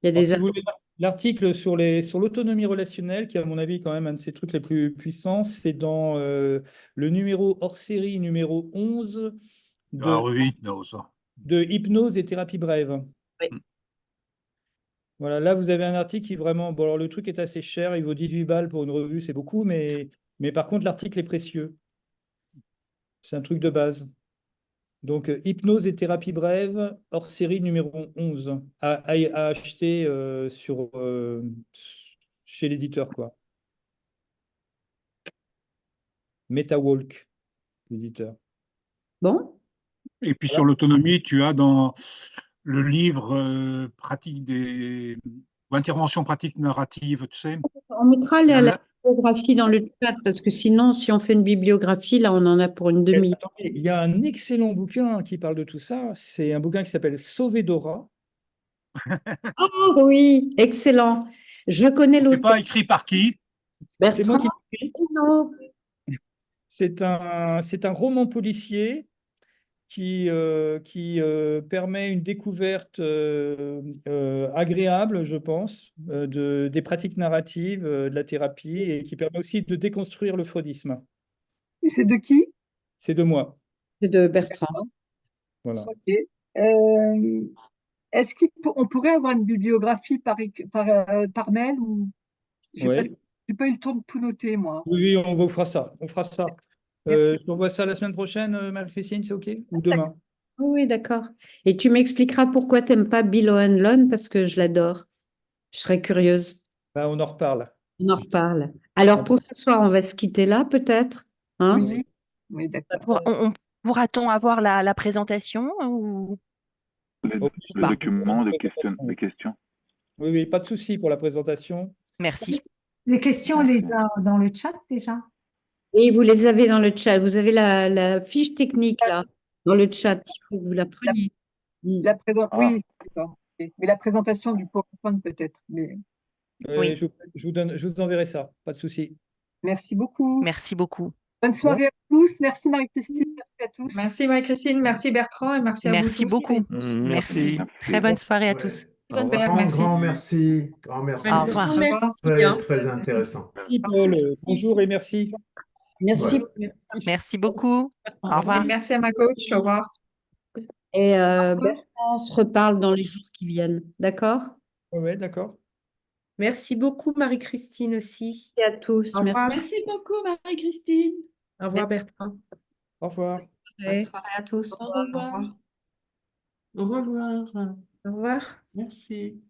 y a Alors, des si vous voulez, l'article sur l'autonomie relationnelle, qui est à mon avis quand même un de ces trucs les plus puissants, c'est dans le numéro hors série numéro 11 La revue Hypnose. de Hypnose et thérapie brève. Oui. Voilà, là vous avez un article qui vraiment, bon alors le truc est assez cher, il vaut 18 balles pour une revue, c'est beaucoup, mais par contre l'article est précieux. C'est un truc de base. Donc Hypnose et thérapie brève, hors série numéro 11, à acheter chez l'éditeur, quoi. MetaWalk, l'éditeur. Bon. Et puis sur l'autonomie, tu as dans le livre pratique ou intervention pratique narrative, tu sais. On mettra la bibliographie dans le chat parce que sinon, si on fait une bibliographie, là, on en a pour une demi. Attendez, il y a un excellent bouquin qui parle de tout ça. C'est un bouquin qui s'appelle Sauver Dora. Oh oui, excellent. Je connais C'est l'auteur. pas écrit par qui? C'est moi Bertrand qui l'ai écrit. Pinault. C'est un roman policier qui permet une découverte agréable, je pense, des pratiques narratives, de la thérapie, et qui permet aussi de déconstruire le freudisme. C'est de qui? C'est de moi. C'est de Bertrand. Voilà. Ok. Est-ce qu'on pourrait avoir une bibliographie par mail ou Ouais. j'ai pas eu le temps de tout noter, moi. Oui, on vous fera ça. On fera ça. Je t'envoie ça la semaine prochaine, Marie-Christine, c'est OK? Ou demain? Oui, d'accord. Et tu m'expliqueras pourquoi tu n'aimes pas Bill O'Hanlon parce que je l'adore. Je serais curieuse. Bah, on en reparle. On en reparle. Alors, pour ce soir, on va se quitter là, peut-être, hein? Oui, oui, d'accord. Pourra-t-on avoir la présentation ou... Le document, les questions. Oui, oui, pas de souci pour la présentation. Merci. Les questions, on les a dans le chat déjà. Et vous les avez dans le chat. Vous avez la fiche technique là, dans le chat. Il faut que vous la preniez. Oui, d'accord. Ok. Mais la présentation du PowerPoint peut-être. Mais Oui. Je vous enverrai ça, pas de souci. merci beaucoup. Merci beaucoup. Bonne soirée à tous. Merci Marie-Christine. Merci à tous. Merci Marie-Christine, merci Bertrand et merci à vous Merci tous. beaucoup. Merci. Très bonne soirée à tous. Au revoir. Grand Merci. Grand merci. Au revoir. Merci. Très intéressant. Merci Paul, bonjour et merci. Merci. Merci beaucoup. Au revoir. Merci à ma coach, au revoir. Et Bertrand, on se reparle dans les jours qui viennent. D'accord? Oui, d'accord. Merci beaucoup Marie-Christine aussi. Merci à tous. Au revoir. Merci beaucoup, Marie-Christine. Au revoir Bertrand. Au revoir. Bonne soirée à tous. Au revoir. Au revoir. Au revoir. Merci.